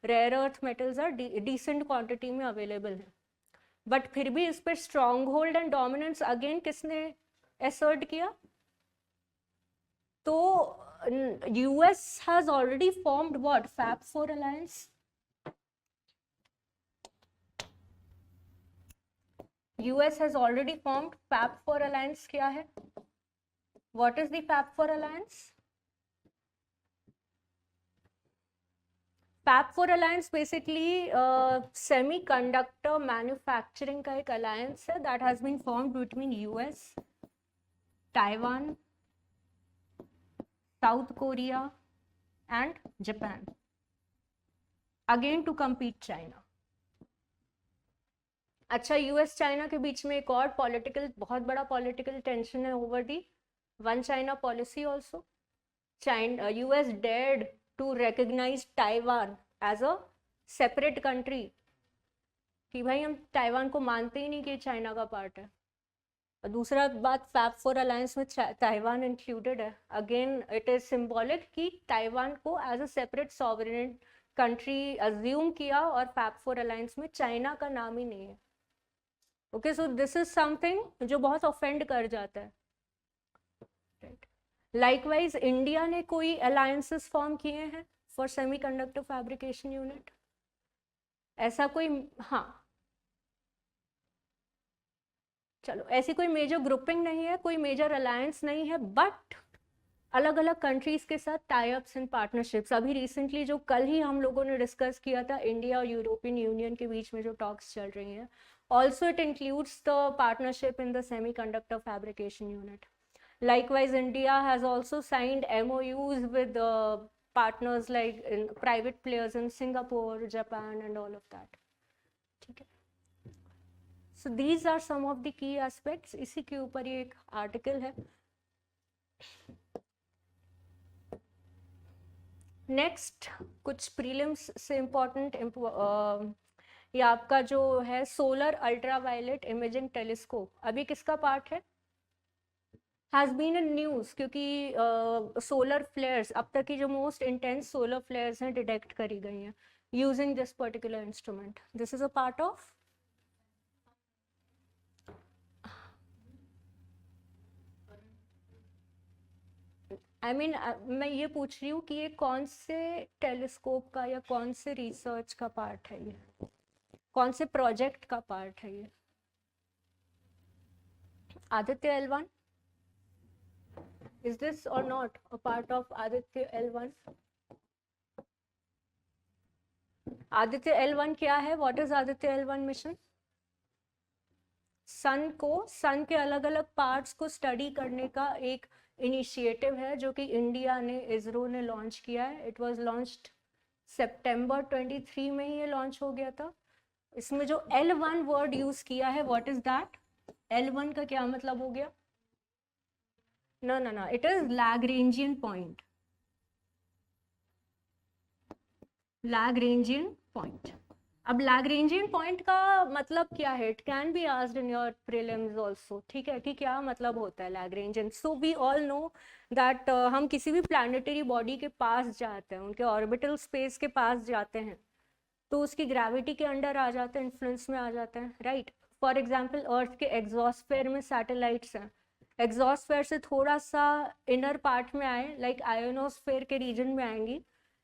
rare earth metals are decent quantity में available है. But फिर भी इस पर stronghold and dominance again किसने assert किया? तो US has already formed what? Fab 4 alliance. US has already formed Fab 4 alliance. क्या है? What is the Fab 4 alliance? Fab 4 alliance basically semiconductor manufacturing का एक alliance है that has been formed between US, Taiwan, South Korea and Japan, again to compete China. अच्छा, US China के बीच में एक और पॉलिटिकल, बहुत बड़ा पॉलिटिकल टेंशन है over the one China policy also. US dared to recognize Taiwan as a separate country, कि भाई हम ताइवान को मानते ही नहीं कि चाइना का पार्ट है. और दूसरा बात, फैब 4 अलायंस में ताइवान इंक्लूडेड है। अगेन इट इज सिंबॉलिक कि ताइवान को as a separate sovereign country assume किया और फैब 4 अलायंस में चाइना का नाम ही नहीं है। Okay, so this is something जो बहुत ऑफेंड कर जाता है, राइट। लाइकवाइज इंडिया ने कोई अलायंसेस फॉर्म किए हैं फॉर सेमीकंडक्टर फैब्रिकेशन यूनिट, ऐसा कोई, हाँ चलो ऐसी कोई मेजर ग्रुपिंग नहीं है, कोई मेजर अलायंस नहीं है, बट अलग अलग कंट्रीज के साथ टाई अप्स एंड पार्टनरशिप्स। अभी रिसेंटली जो कल ही हम लोगों ने डिस्कस किया था, इंडिया और यूरोपियन यूनियन के बीच में जो टॉक्स चल रही हैं, also it includes the partnership in the semiconductor fabrication unit. Likewise, India has also signed MOUs with partners like in private players in Singapore, Japan, and all of that. ठीक है. So these are some of the key aspects. इसी के ऊपर ये एक article है. Next कुछ prelims से इम्पोर्टेंट ये आपका जो है सोलर अल्ट्रावायलेट इमेजिंग टेलीस्कोप, अभी किसका पार्ट है? हैज़ बीन इन न्यूज़, क्योंकि सोलर फ्लेयर्स, अब तक की जो मोस्ट इंटेंस सोलर फ्लेयर्स हैं डिटेक्ट करी गई हैं using this particular instrument. This is a part of मैं ये पूछ रही हूँ कि ये कौन से टेलीस्कोप का या कौन से रिसर्च का पार्ट है, ये कौन से प्रोजेक्ट का पार्ट है ये? Aditya L1, is this or not a part of Aditya L1? Aditya L1 क्या है? What is Aditya L1 mission? Sun के अलग अलग पार्ट्स को स्टडी करने का एक इनिशिएटिव है जो कि इंडिया ने, इसरो ने लॉन्च किया है. इट वाज लॉन्च्ड सितंबर 23 में ही ये लॉन्च हो गया था. इसमें जो L1 वर्ड यूज किया है, व्हाट इज दैट? L1 का क्या मतलब हो गया? No, it is Lagrangian point. Lagrangian point. अब Lagrangian point का मतलब क्या है? It can be asked in your prelims also. ठीक है, कि क्या मतलब होता है Lagrangian? So we all know that हम किसी भी planetary body के पास जाते हैं, उनके orbital space के पास जाते हैं, तो उसकी ग्रेविटी के अंडर आ जाते हैं, इन्फ्लुएंस में आ जाते हैं, राइट. फॉर एग्जाम्पल अर्थ के एग्जॉस्फेयर में सैटेलाइट्स हैं, एग्जॉस्फेयर से थोड़ा सा इनर पार्ट में आए, लाइक आयोनोस्फेयर के रीजन में आएंगी,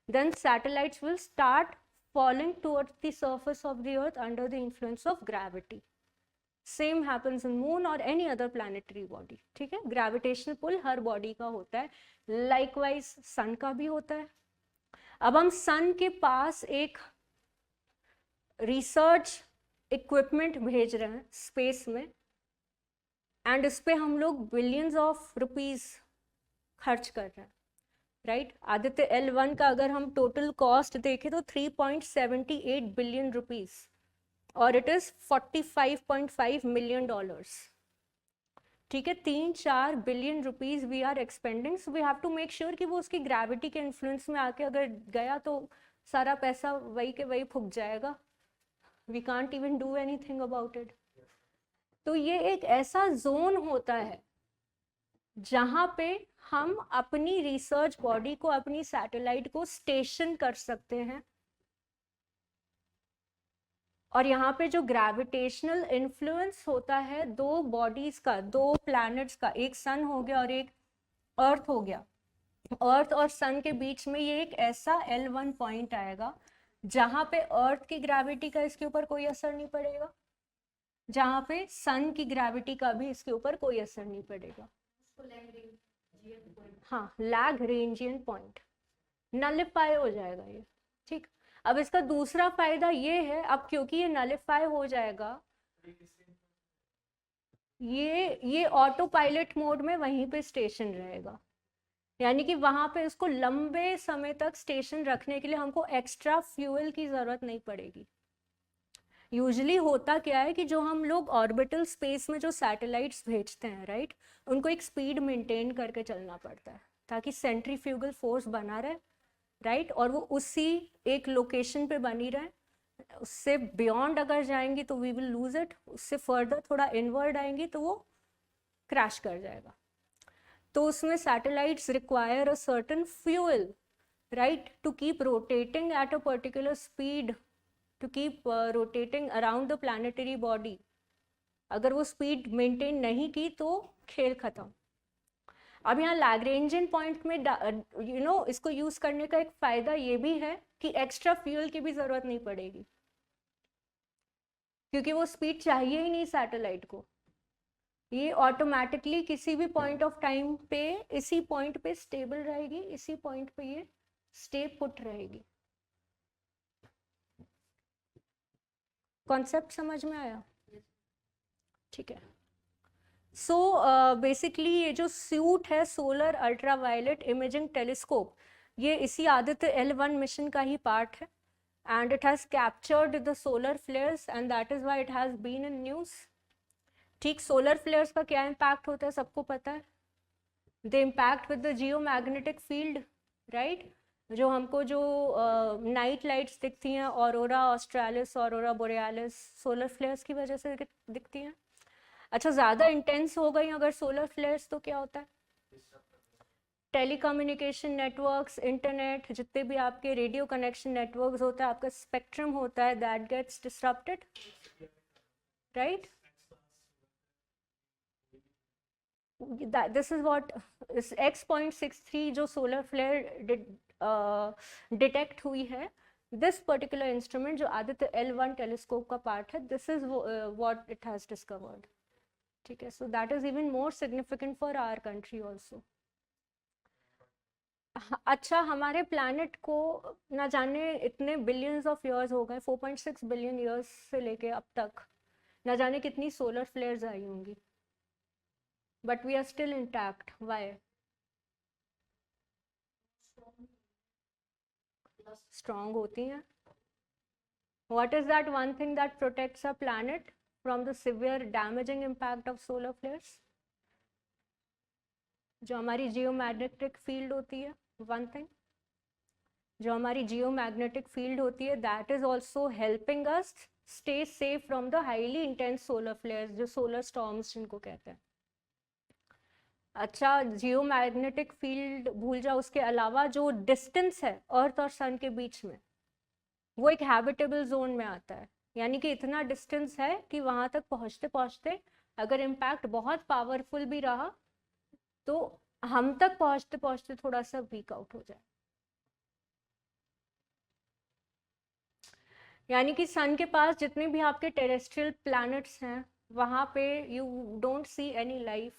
then satellites will start falling towards the surface of the earth under the influence of gravity. Same happens in moon or any other planetary body. ठीक है, ग्रेविटेशनल पुल हर body का होता है, likewise सन का भी होता है. अब हम सन के पास एक रिसर्च इक्विपमेंट भेज रहे हैं स्पेस में, एंड इस पे हम लोग बिलियंस ऑफ रुपीस खर्च कर रहे हैं, राइट. आदित्य L1 का अगर हम टोटल कॉस्ट देखें तो 3.78 बिलियन रुपीस, और इट इज $45.5 मिलियन. ठीक है, 3-4 billion rupees we are expending. So we have to make sure कि वो उसकी ग्रेविटी के इन्फ्लुएंस में आके अगर गया तो सारा पैसा वही के वही फूक जाएगा. We can't even do anything about it. तो ये एक ऐसा जोन होता है जहां पे हम अपनी रिसर्च बॉडी को, अपनी सैटेलाइट को स्टेशन कर सकते हैं, और यहाँ पे जो ग्रेविटेशनल इन्फ्लुएंस होता है दो बॉडीज का, दो प्लैनेट्स का, एक सन हो गया और एक अर्थ हो गया, अर्थ और सन के बीच में ये एक ऐसा L1 पॉइंट आएगा जहां पे अर्थ की ग्रेविटी का इसके ऊपर कोई असर नहीं पड़ेगा, जहां पे सन की ग्रेविटी का भी इसके ऊपर कोई असर नहीं पड़ेगा. हाँ, लैग्रेंजियन पॉइंट नलिफाई हो जाएगा ये. ठीक, अब इसका दूसरा फायदा ये है, अब क्योंकि ये नलिफाई हो जाएगा, ये ऑटो पायलट मोड में वहीं पे स्टेशन रहेगा, यानी कि वहां पे उसको लंबे समय तक स्टेशन रखने के लिए हमको एक्स्ट्रा फ्यूल की जरूरत नहीं पड़ेगी. यूजुअली होता क्या है कि जो हम लोग ऑर्बिटल स्पेस में जो सैटेलाइट्स भेजते हैं, राइट, उनको एक स्पीड मेंटेन करके चलना पड़ता है ताकि सेंट्रीफ्यूगल फोर्स बना रहे, राइट, और वो उसी एक लोकेशन पे बनी रहे. उससे बियॉन्ड अगर जाएंगी तो वी विल लूज इट, उससे फर्दर थोड़ा इनवर्ड आएंगी तो वो क्रैश कर जाएगा। तो उसमें satellites require a certain fuel, right, to keep rotating at a particular speed, to keep rotating around the planetary body. अगर वो स्पीड मेंटेन नहीं की तो खेल खत्म। अब यहाँ लैग्रेंजियन पॉइंट में इसको यूज करने का एक फायदा ये भी है कि एक्स्ट्रा फ्यूल की भी जरूरत नहीं पड़ेगी, क्योंकि वो स्पीड चाहिए ही नहीं सैटेलाइट को। ये ऑटोमेटिकली किसी भी पॉइंट ऑफ टाइम पे इसी पॉइंट पे स्टेबल रहेगी, इसी पॉइंट पे ये स्टे पुट रहेगी। कॉन्सेप्ट समझ में आया? ठीक है। सो बेसिकली ये जो सूट है सोलर अल्ट्रावायलेट इमेजिंग टेलीस्कोप, ये इसी आदित्य L1 मिशन का ही पार्ट है, and it has captured the solar flares and that is why it has been in news. ठीक, सोलर फ्लेयर्स का क्या इम्पैक्ट होता है सबको पता है। They impact with the geomagnetic field, right. जो हमको जो नाइट लाइट्स दिखती हैं, aurora australis, aurora borealis, solar flares की वजह से दिखती हैं। अच्छा, ज़्यादा इंटेंस हो गई अगर सोलर फ्लेयर्स तो क्या होता है? टेलीकम्युनिकेशन नेटवर्क्स, इंटरनेट, जितने भी आपके रेडियो कनेक्शन नेटवर्क्स होता है, आपका स्पेक्ट्रम होता है, that gets disrupted, right. This is what is X.63 जो सोलर फ्लेयर डिटेक्ट हुई है, दिस पर्टिकुलर इंस्ट्रूमेंट जो आदित्य L1 टेलीस्कोप का पार्ट है, this is what it has discovered. ठीक है, so that is even more significant for our country also. अच्छा, हमारे प्लैनेट को ना जाने इतने बिलियंस ऑफ ईयर्स हो गए, 4.6 बिलियन ईयर्स से लेके अब तक ना जाने कितनी सोलर फ्लेयर्स आई होंगी, but we are still intact. Why? Strong होती हैं। What is that one thing that protects a planet from the severe damaging impact of solar flares? जो हमारी जियोमैग्नेटिक फील्ड होती है, वन थिंग, जो हमारी जियोमैग्नेटिक फील्ड होती है, that is also helping us stay safe from the highly intense solar flares, जो solar storms जिनको कहते हैं। अच्छा, जियोमैग्नेटिक फील्ड भूल जाओ, उसके अलावा जो डिस्टेंस है अर्थ और सन के बीच में, वो एक हैबिटेबल जोन में आता है। यानी कि इतना डिस्टेंस है कि वहां तक पहुंचते पहुंचते अगर इम्पैक्ट बहुत पावरफुल भी रहा तो हम तक पहुंचते पहुंचते थोड़ा सा वीक आउट हो जाए। यानी कि सन के पास जितने भी आपके टेरेस्ट्रियल प्लैनेट्स हैं, वहाँ पे you don't see any life,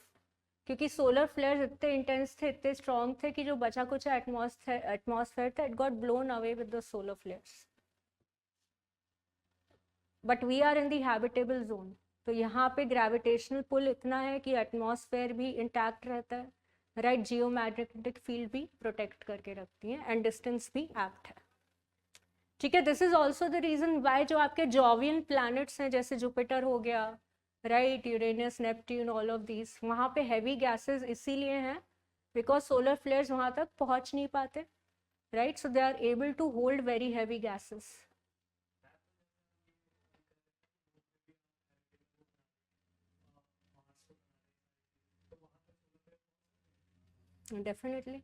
क्योंकि सोलर फ्लेयर्स इतने इंटेंस थे, इतने स्ट्रॉन्ग थे कि जो बचा कुछ एटमॉस्फेयर था, it got blown away with the solar flares. But we are in the habitable zone, तो यहाँ पे ग्रेविटेशनल पुल इतना है कि एटमॉस्फेयर भी इंटैक्ट रहता है, राइट। जियोमैग्नेटिक फील्ड भी प्रोटेक्ट करके रखती है एंड डिस्टेंस भी एक्ट है। ठीक है, this is also the reason why जो आपके जॉवियन प्लैनेट्स हैं, जैसे जुपिटर हो गया, right, Uranus, Neptune, all of these, वहाँ पे हैवी गैसेस इसीलिए हैं बिकॉज सोलर फ्लेयर्स वहाँ तक पहुँच नहीं पाते, right. So they are able to hold very heavy gases. Definitely,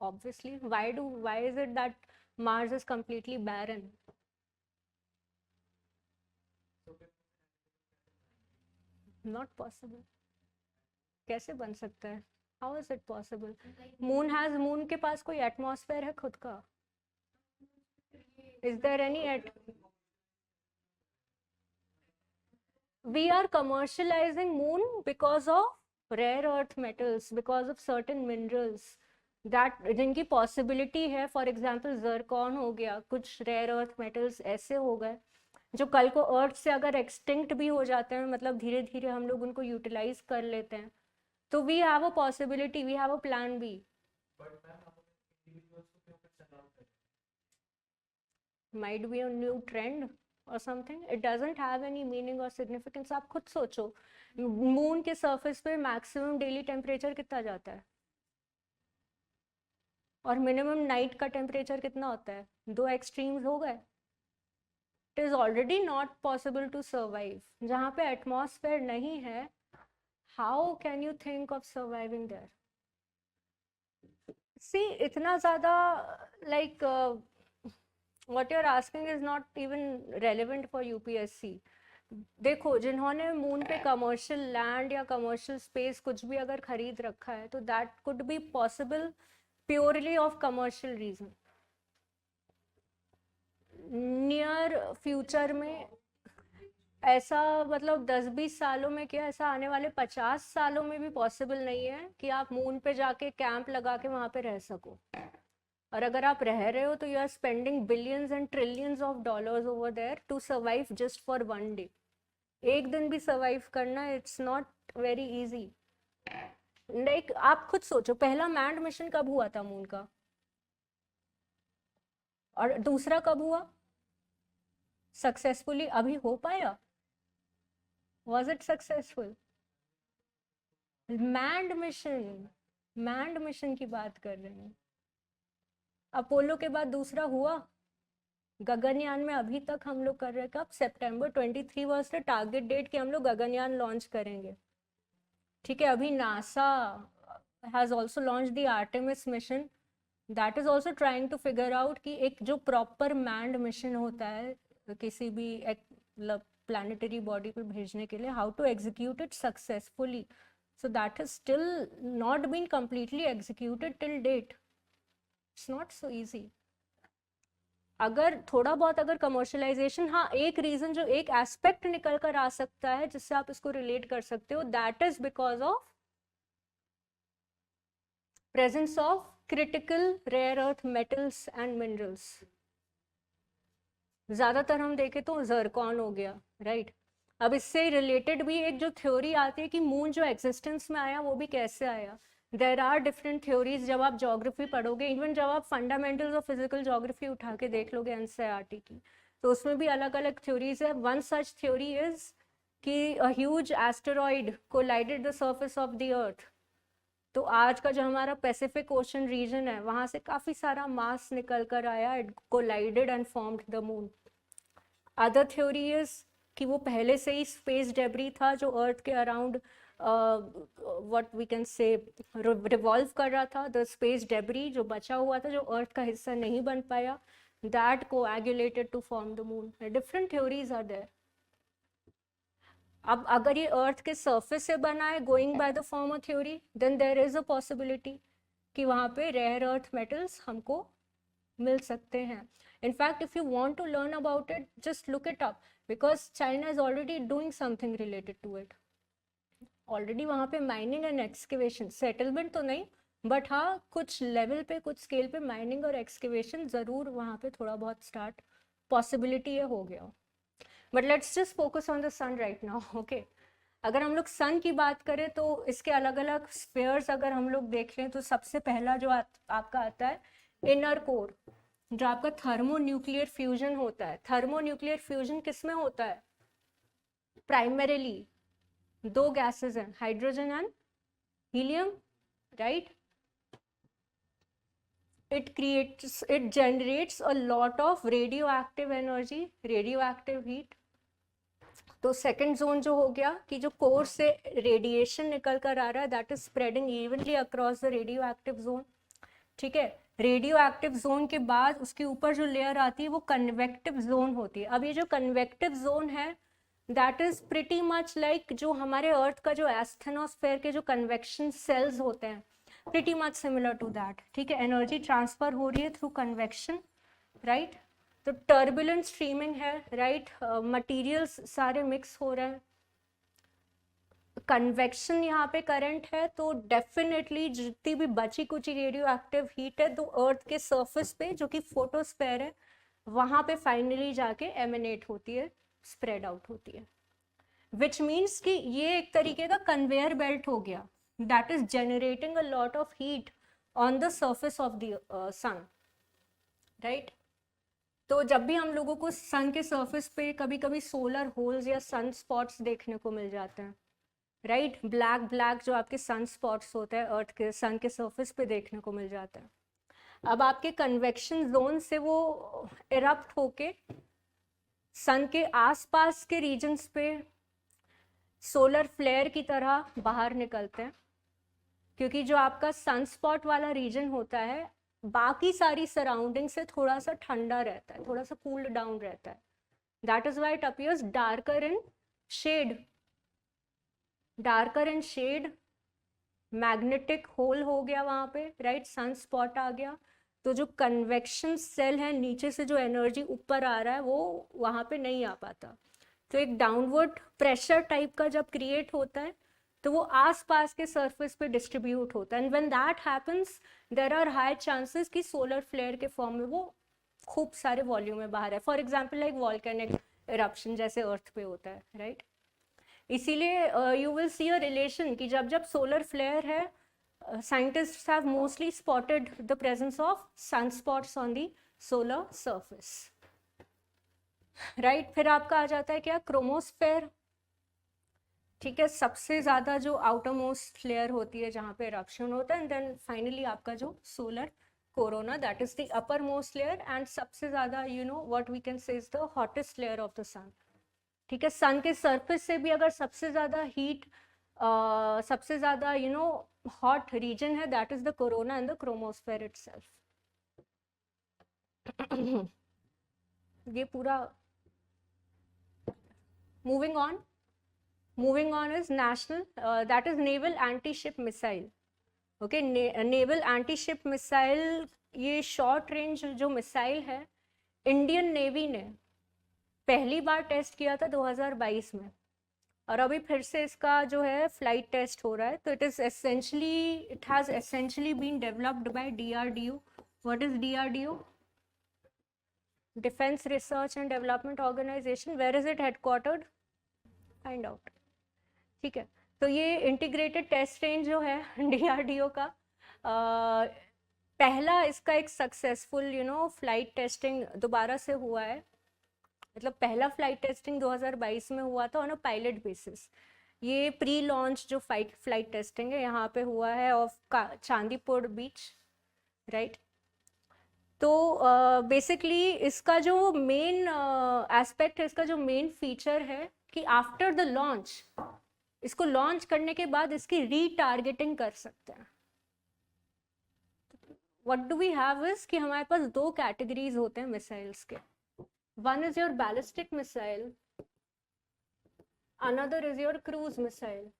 obviously. Why is it that Mars is completely barren? Not possible. कैसे बन सकता है? How is it possible? Moon के पास कोई एटमॉस्फेयर है खुद का? Is there any we are commercializing moon because of rare earth metals, because of certain minerals that जिनकी पॉसिबिलिटी है, फॉर एग्जाम्पल जर्कॉन हो गया, कुछ रेयर अर्थ मेटल्स ऐसे हो गए जो कल को अर्थ से अगर एक्सटिंक्ट भी हो जाते हैं, मतलब धीरे धीरे हम लोग उनको यूटिलाइज कर लेते हैं, तो we have a possibility, we have a plan B. Might be a new trend और something, it doesn't have any meaning और सिग्निफिकेंस। आप खुद सोचो, मून के सरफेस पे मैक्सिमम डेली टेम्परेचर कितना जाता है और मिनिमम नाइट का टेम्परेचर कितना होता है? दो एक्सट्रीम्स हो गए। It is already not possible to survive. जहाँ पे एटमॉस्फेयर नहीं है, how can you think of surviving there? See इतना ज़्यादा like what you're asking is not even relevant for UPSC. देखो, जिन्होंने मून पे कमर्शियल लैंड या कमर्शियल स्पेस कुछ भी अगर खरीद रखा है, तो that could be possible purely of commercial reason. Near future में ऐसा, मतलब 10-20 सालों में क्या, ऐसा आने वाले 50 सालों में भी पॉसिबल नहीं है कि आप मून पे जाके कैंप लगा के वहाँ पे रह सको. और अगर आप रह रहे हो तो you are spending billions and trillions of dollars over there to survive just for one day. एक दिन भी सर्वाइव करना, it's not very easy. Like आप खुद सोचो, पहला मैन्ड मिशन कब हुआ था मून का, और दूसरा कब हुआ सक्सेसफुली? अभी हो पाया? Was it successful? Manned mission की बात कर रहे हैं. अपोलो के बाद दूसरा हुआ गगनयान में. अभी तक हम लोग कर रहे हैं. कब? September 23 was the target date कि हम लोग गगनयान लॉन्च करेंगे. ठीक है, अभी NASA has also launch the Artemis mission. That is also trying to figure out कि एक जो प्रॉपर मैन्ड मिशन होता है किसी भी प्लानिटरी बॉडी पे भेजने के लिए, how to execute it successfully. So that is still not been completely executed till date. It's not so easy. अगर थोड़ा बहुत अगर कमर्शलाइजेशन, हाँ, एक रीजन जो एक एस्पेक्ट निकल कर आ सकता है जिससे आप इसको रिलेट कर सकते हो, that is because of presence of critical rare earth metals and minerals. ज्यादातर हम देखें तो जर्कॉन हो गया, राइट. अब इससे रिलेटेड भी एक जो थ्योरी आती है कि मून जो एग्जिस्टेंस में आया वो भी कैसे आया. There are different theories. जब आप ज्योग्राफी पढ़ोगे, इवन जब आप फंडामेंटल्स ऑफ फिजिकल ज्योग्राफी उठा के देख लोगे एनसीईआरटी की, तो उसमें भी अलग अलग थ्योरीज है. वन सच थ्योरी इज कि a huge asteroid collided the surface of the अर्थ. तो आज का जो हमारा पैसिफिक ओशन रीजन है, वहां से काफी सारा मास निकल कर आया. It collided and formed the moon. Other theory is कि वो पहले से ही स्पेस डेब्री था जो अर्थ के around what we can say revolve कर रहा था. द स्पेस डेब्री जो बचा हुआ था, जो अर्थ का हिस्सा नहीं बन पाया, that coagulated to form the moon. Different theories are there. अब अगर ये अर्थ के सरफेस से बना है, going by the former theory, then there is a possibility कि वहाँ पे रेयर अर्थ मेटल्स हमको मिल सकते हैं. In fact, if you want to learn about it, just look it up because China is already doing something related to it. Already वहाँ पे mining and excavation, settlement तो नहीं, but हाँ कुछ level पे, कुछ scale पे mining और excavation ज़रूर वहाँ पे थोड़ा बहुत start possibility ये हो गया. But let's just focus on the sun right now, okay? अगर हम लोग सन की बात करें तो इसके अलग अलग स्फीयर्स अगर हम लोग देख लें, तो सबसे पहला जो आपका आता है इनर कोर, जो आपका थर्मोन्यूक्लियर फ्यूजन होता है. थर्मोन्यूक्लियर फ्यूजन किस में होता है? प्राइमरीली दो गैसेस हैं, hydrogen and helium, right. it generates a lot of radioactive energy, radioactive heat. तो सेकंड जोन जो हो गया कि जो कोर से रेडिएशन निकल कर आ रहा है, that is spreading evenly across the radio active zone. ठीक है, रेडियो एक्टिव जोन के बाद उसके ऊपर जो लेयर आती है वो कन्वेक्टिव जोन होती है. अब ये जो कन्वेक्टिव जोन है, that is pretty much like जो हमारे अर्थ का जो एस्थेनोस्फेयर के जो कन्वेक्शन सेल्स होते हैं, pretty much similar to that. ठीक है, एनर्जी ट्रांसफर हो रही है थ्रू कन्वेक्शन, राइट. तो टर्बुलेंट स्ट्रीमिंग है, राइट. मटेरियल्स सारे मिक्स हो रहे हैं. कन्वेक्शन यहाँ पे करंट है, तो डेफिनेटली जितनी भी बची कुची रेडियो एक्टिव हीट है, तो अर्थ के सरफेस पे जो कि फोटोस्फेयर है, वहां पे फाइनली जाके एमिनेट होती है, स्प्रेड आउट होती है. विच मीन्स कि ये एक तरीके का कन्वेयर बेल्ट हो गया, that is generating a lot of heat on the surface of the sun, right. तो जब भी हम लोगों को सन के सरफेस पे कभी कभी सोलर होल्स या सन स्पॉट्स देखने को मिल जाते हैं, राइट. ब्लैक ब्लैक जो आपके सन स्पॉट्स होते हैं अर्थ के सन के सरफेस पे देखने को मिल जाता है. अब आपके कन्वेक्शन जोन से वो इरप्ट होके सन के आसपास के रीजन्स पे सोलर फ्लेयर की तरह बाहर निकलते हैं, क्योंकि जो आपका सनस्पॉट वाला रीजन होता है बाकी सारी सराउंडिंग से थोड़ा सा ठंडा रहता है, थोड़ा सा कूल्ड डाउन रहता है. That is why it appears darker in shade. Darker in shade, magnetic hole हो गया वहां पे, राइट, सन स्पॉट आ गया, तो जो कन्वेक्शन सेल है नीचे से जो एनर्जी ऊपर आ रहा है वो वहां पे नहीं आ पाता. तो एक डाउनवर्ड प्रेशर टाइप का जब क्रिएट होता है तो वो आसपास के सरफेस पे डिस्ट्रीब्यूट होता है. And when that happens there are high chances कि सोलर फ्लेयर के फॉर्म में वो खूब सारे वॉल्यूम में बाहर है. For example like volcanic eruption जैसे अर्थ पे होता है, राइट. इसीलिए you will see a relation कि जब जब सोलर फ्लेयर है, scientists have mostly spotted the presence of sunspots on the solar surface, right. फिर आपका आ जाता है क्या, क्रोमोस्फेयर. ठीक है, सबसे ज्यादा जो आउटर मोस्ट लेयर होती है जहाँ पे इरप्शन होता है, एंड देन फाइनली आपका जो solar corona, that is the upper most layer, and सबसे ज्यादा you know what we can say is the hottest layer of the sun. ठीक है, सन के सरफेस से भी अगर सबसे ज्यादा हीट, सबसे ज्यादा यू नो हॉट रीजन है, that is the corona and the chromosphere itself. ये पूरा. moving on is national, that is naval anti-ship missile. okay, naval anti-ship missile, ये शॉर्ट रेंज जो मिसाइल है इंडियन नेवी ने पहली बार टेस्ट किया था 2022 में, और अभी फिर से इसका जो है फ्लाइट टेस्ट हो रहा है. तो it has essentially been developed by DRDO. What is DRDO? Defence research and development organisation. Where is it headquartered? Find out. ठीक है, तो ये इंटीग्रेटेड टेस्ट रेंज जो है DRDO का, पहला इसका एक successful you know flight testing दोबारा से हुआ है. मतलब पहला फ्लाइट टेस्टिंग 2022 में हुआ था ऑन अ पायलट बेसिस. ये प्री लॉन्च जो फ्लाइट टेस्टिंग है यहाँ पे हुआ है ऑफ चांदीपुर बीच, राइट. तो बेसिकली इसका जो मेन एस्पेक्ट है, इसका जो मेन फीचर है कि आफ्टर द लॉन्च, इसको लॉन्च करने के बाद इसकी रीटारगेटिंग कर सकते हैं. What do we have is कि हमारे पास दो कैटेगरीज होते हैं मिसाइल्स के. One is your ballistic missile, another is your cruise missile.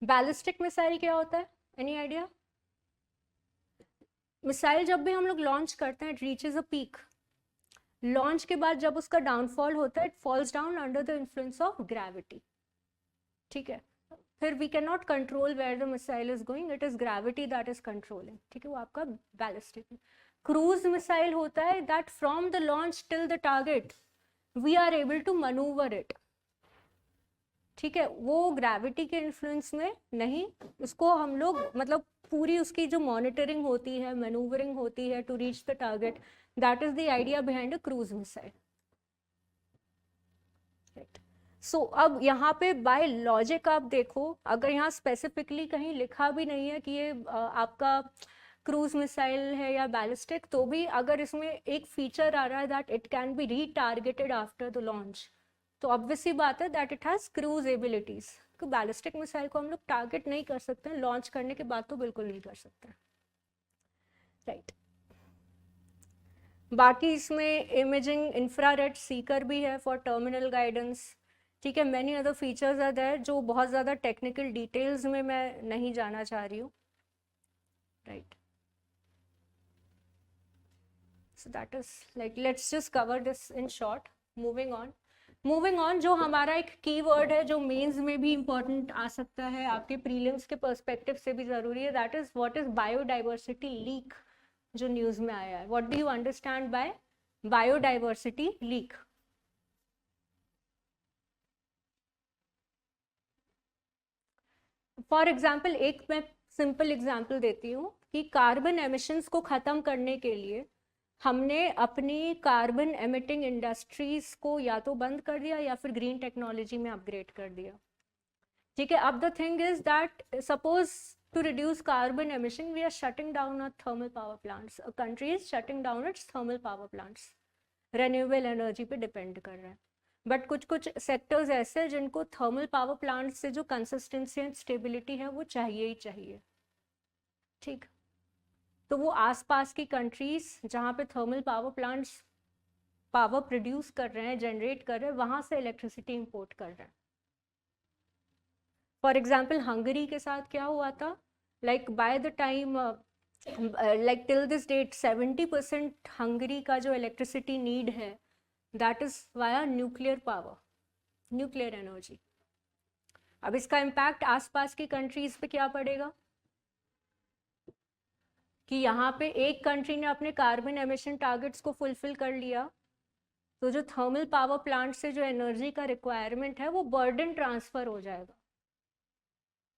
Ballistic missile क्या होता है, एनी आइडिया? मिसाइल जब भी हम लोग लॉन्च करते हैं, it reaches a peak. Launch के बाद जब उसका डाउनफॉल होता है, it falls down under the influence of gravity. ठीक है, फिर we can not control where the missile is going, it is gravity that is controlling. ठीक है, वो आपका बैलिस्टिक. क्रूज मिसाइल होता है that from the launch till the target we are able to manoeuvre it. ठीक है, वो gravity के इन्फ्लुएंस में नहीं, उसको हम लोग मतलब पूरी उसकी जो मॉनिटरिंग होती है, मैनूवरिंग होती है to reach the target, that is the idea behind a cruise missile. So अब यहाँ पे बाय लॉजिक आप देखो, अगर यहाँ स्पेसिफिकली कहीं लिखा भी नहीं है कि ये आपका क्रूज मिसाइल है या बैलिस्टिक, तो भी अगर इसमें एक फीचर आ रहा है that it can be retargeted after the launch, तो ऑब्वियसली बात है that it has cruise abilities. तो बैलिस्टिक मिसाइल को हम लोग टारगेट नहीं कर सकते हैं, लॉन्च करने के बाद तो बिल्कुल नहीं कर सकते, राइट. बाकी इसमें इमेजिंग इंफ्रारेड सीकर भी है फॉर टर्मिनल गाइडेंस. ठीक है, many other features are there जो बहुत ज़्यादा टेक्निकल डिटेल्स में मैं नहीं जाना चाह रही हूँ, right. So that is like let's just cover this in short. Moving on, जो हमारा एक कीवर्ड है जो मेंस में भी इंपॉर्टेंट आ सकता है, आपके प्रीलिम्स के पर्सपेक्टिव से भी ज़रूरी है, that is what is biodiversity leak, जो न्यूज़ में आया है. What do you understand by biodiversity leak? For example, एक मैं सिंपल एग्जाम्पल देती हूँ कि कार्बन एमिशंस को ख़त्म करने के लिए हमने अपनी कार्बन एमिटिंग इंडस्ट्रीज को या तो बंद कर दिया या फिर ग्रीन टेक्नोलॉजी में अपग्रेड कर दिया. ठीक है, अब the thing is that suppose to reduce carbon emission, we are shutting down our thermal power plants. A country is shutting down its thermal power plants. Renewable energy पे depend कर रहा है. बट कुछ कुछ सेक्टर्स ऐसे हैं जिनको thermal power plant से जो कंसिस्टेंसी एंड स्टेबिलिटी है वो चाहिए ही चाहिए. ठीक, तो वो आसपास की कंट्रीज जहाँ पे thermal power plants power produce कर रहे हैं, जनरेट कर रहे हैं, वहाँ से इलेक्ट्रिसिटी इंपोर्ट कर रहे हैं. फॉर एग्जाम्पल हंगरी के साथ क्या हुआ था, like by the time like till this date 70% Hungary का जो इलेक्ट्रिसिटी नीड है that is via nuclear power, nuclear energy. अब इसका इम्पैक्ट आसपास की कंट्रीज पे क्या पड़ेगा कि यहाँ पे एक कंट्री ने अपने कार्बन एमिशन टारगेट्स को फुलफिल कर लिया, तो जो थर्मल पावर प्लांट से जो एनर्जी का रिक्वायरमेंट है वो बर्डन ट्रांसफर हो जाएगा.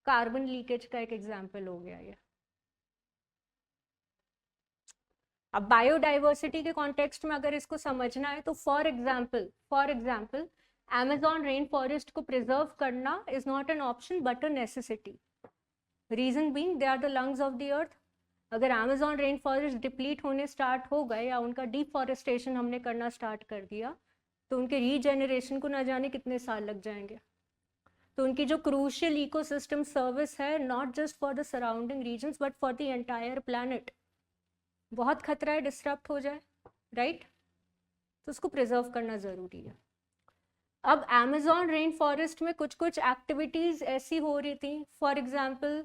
कार्बन लीकेज का एक एग्जाम्पल हो गया ये. अब बायोडाइवर्सिटी के कॉन्टेक्स्ट में अगर इसको समझना है तो for example Amazon rain forest को प्रिजर्व करना is not an option but a necessity. Reason being they are the lungs of the earth. अगर Amazon रेन फॉरेस्ट डिप्लीट होने स्टार्ट हो गए या उनका डिफॉरेस्टेशन हमने करना स्टार्ट कर दिया तो उनके रीजेनरेशन को ना जाने कितने साल लग जाएंगे. तो उनकी जो क्रूशियल इकोसिस्टम सर्विस है not just for the surrounding regions but for the entire planet, बहुत खतरा है डिस्टर्ब हो जाए, राइट? तो उसको प्रिजर्व करना ज़रूरी है. अब Amazon रेन फॉरेस्ट में कुछ कुछ एक्टिविटीज़ ऐसी हो रही थी, फॉर एग्जांपल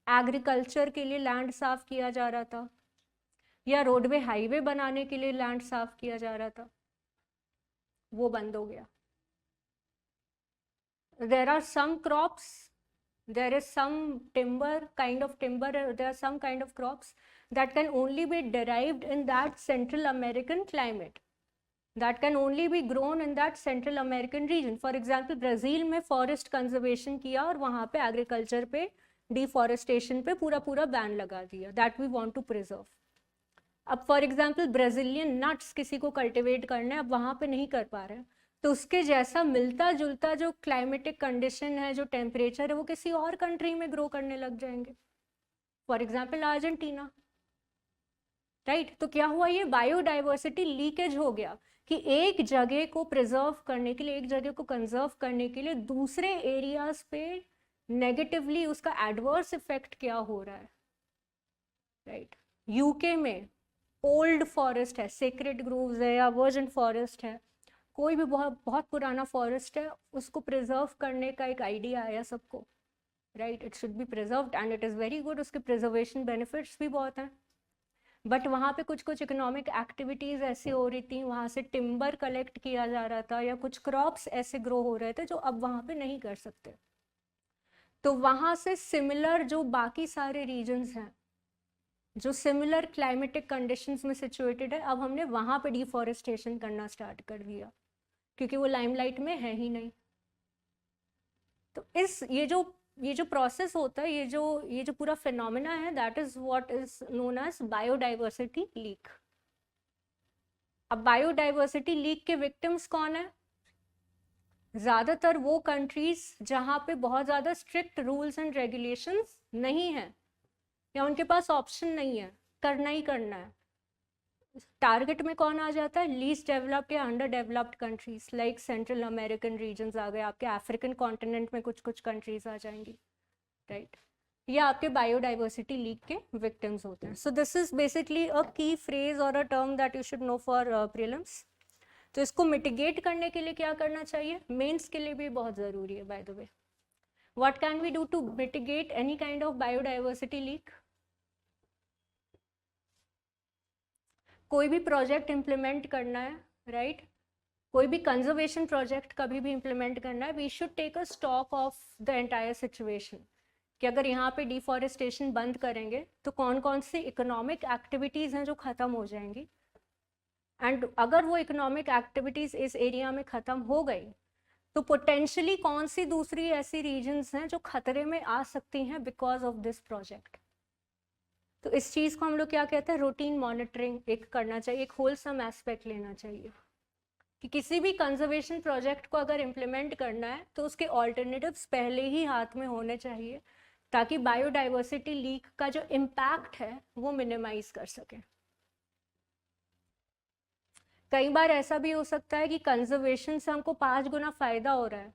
एग्रीकल्चर के लिए लैंड साफ किया जा रहा था या रोडवे हाईवे बनाने के लिए लैंड साफ किया जा रहा था, वो बंद हो गया. There are some crops, there is some kind of timber, there are some kind of crops that can only be derived in that Central American climate, that can only be grown in that Central American region. For example, Brazil में forest conservation किया और वहाँ पे agriculture पे deforestation पे पूरा ban लगा दिया, that we want to preserve. अब फॉर एग्जाम्पल ब्राज़ीलियन नट्स किसी को कल्टिवेट करना है, अब वहाँ पे नहीं कर पा रहे हैं, तो उसके जैसा मिलता जुलता जो क्लाइमेटिक कंडीशन है, जो टेम्परेचर है, वो किसी और कंट्री में ग्रो करने लग जाएंगे, फॉर एग्जाम्पल अर्जेंटीना, राइट? तो क्या हुआ, ये बायोडाइवर्सिटी लीकेज हो गया कि एक जगह को प्रिजर्व करने के लिए, एक जगह को कंजर्व करने के लिए दूसरे एरियाज पे नेगेटिवली उसका एडवर्स इफेक्ट क्या हो रहा है, राइट? यूके में ओल्ड फॉरेस्ट है, सेक्रेड ग्रोव्स है या वर्जिन फॉरेस्ट है, कोई भी बहुत पुराना फॉरेस्ट है, उसको प्रिजर्व करने का एक आइडिया आया सबको, right? It should be preserved and it is very good, उसके प्रिजर्वेशन बेनिफिट्स भी बहुत हैं. बट वहाँ पे कुछ कुछ इकोनॉमिक एक्टिविटीज़ ऐसी हो रही थी, वहाँ से टिम्बर कलेक्ट किया जा रहा था या कुछ क्रॉप्स ऐसे ग्रो हो रहे थे जो अब वहाँ पे नहीं कर सकते. तो वहाँ से सिमिलर जो बाकी सारे रीजन्स हैं जो सिमिलर क्लाइमेटिक कंडीशंस में सिचुएटेड है, अब हमने वहाँ पे डिफॉरेस्टेशन करना स्टार्ट कर दिया क्योंकि वो लाइमलाइट में है ही नहीं. तो ये जो प्रोसेस होता है, ये जो पूरा फिनोमेना है, that is what is known as biodiversity leak. अब बायोडाइवर्सिटी लीक के विक्टिम्स कौन है? ज़्यादातर वो कंट्रीज जहाँ पे बहुत ज़्यादा स्ट्रिक्ट रूल्स एंड रेगुलेशंस नहीं है या उनके पास ऑप्शन नहीं है, करना ही करना है. टारगेट में कौन आ जाता है? लीस्ट डेवलप्ड या under developed countries, like central American regions आ गए, आपके अफ्रीकन कॉन्टिनेंट में कुछ कुछ कंट्रीज आ जाएंगी, राइट? ये आपके बायोडाइवर्सिटी लीक के विक्टिम्स होते हैं. सो दिस इज बेसिकली अ की फ्रेज और a term that you should know for prelims. तो इसको मिटिगेट करने के लिए क्या करना चाहिए? मेंस के लिए भी बहुत ज़रूरी है, by the way. What can we do to mitigate any kind of biodiversity leak? कोई भी प्रोजेक्ट इम्प्लीमेंट करना है, राइट? कोई भी कंजर्वेशन प्रोजेक्ट कभी भी इम्प्लीमेंट करना है, we should take a stock of the entire situation कि अगर यहाँ पे डिफॉरेस्टेशन बंद करेंगे तो कौन कौन सी इकोनॉमिक एक्टिविटीज़ हैं जो ख़त्म हो जाएंगी, एंड अगर वो इकोनॉमिक एक्टिविटीज़ इस एरिया में ख़त्म हो गई तो पोटेंशियली कौन सी दूसरी ऐसी रीजन्स हैं जो खतरे में आ सकती हैं बिकॉज ऑफ दिस प्रोजेक्ट. तो इस चीज़ को हम लोग क्या कहते हैं? रूटीन मॉनिटरिंग एक करना चाहिए, एक होलसम एस्पेक्ट लेना चाहिए कि किसी भी कंजर्वेशन प्रोजेक्ट को अगर इम्प्लीमेंट करना है तो उसके ऑल्टरनेटिव्स पहले ही हाथ में होने चाहिए ताकि बायोडाइवर्सिटी लीक का जो इम्पैक्ट है वो मिनिमाइज कर सके। कई बार ऐसा भी हो सकता है कि कंजर्वेशन से हमको 5 गुना फायदा हो रहा है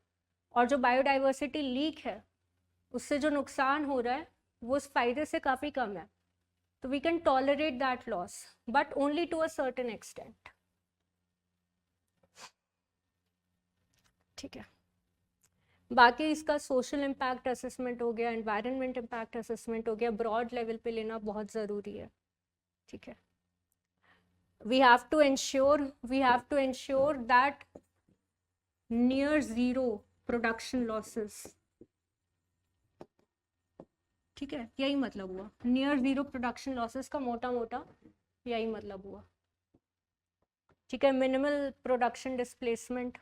और जो बायोडाइवर्सिटी लीक है उससे जो नुकसान हो रहा है वो उस फायदे से काफ़ी कम है। तो we can tolerate that loss but only to a certain extent. ठीक है, बाकी इसका सोशल इम्पैक्ट असेसमेंट हो गया, एनवायरनमेंट इम्पैक्ट असेसमेंट हो गया, ब्रॉड लेवल पे लेना बहुत ज़रूरी है। ठीक है, we have to ensure that near zero production losses। ठीक है, यही मतलब हुआ नियर जीरो प्रोडक्शन लॉसेस का, मोटा मोटा यही मतलब हुआ। ठीक है, मिनिमल प्रोडक्शन डिस्प्लेसमेंट।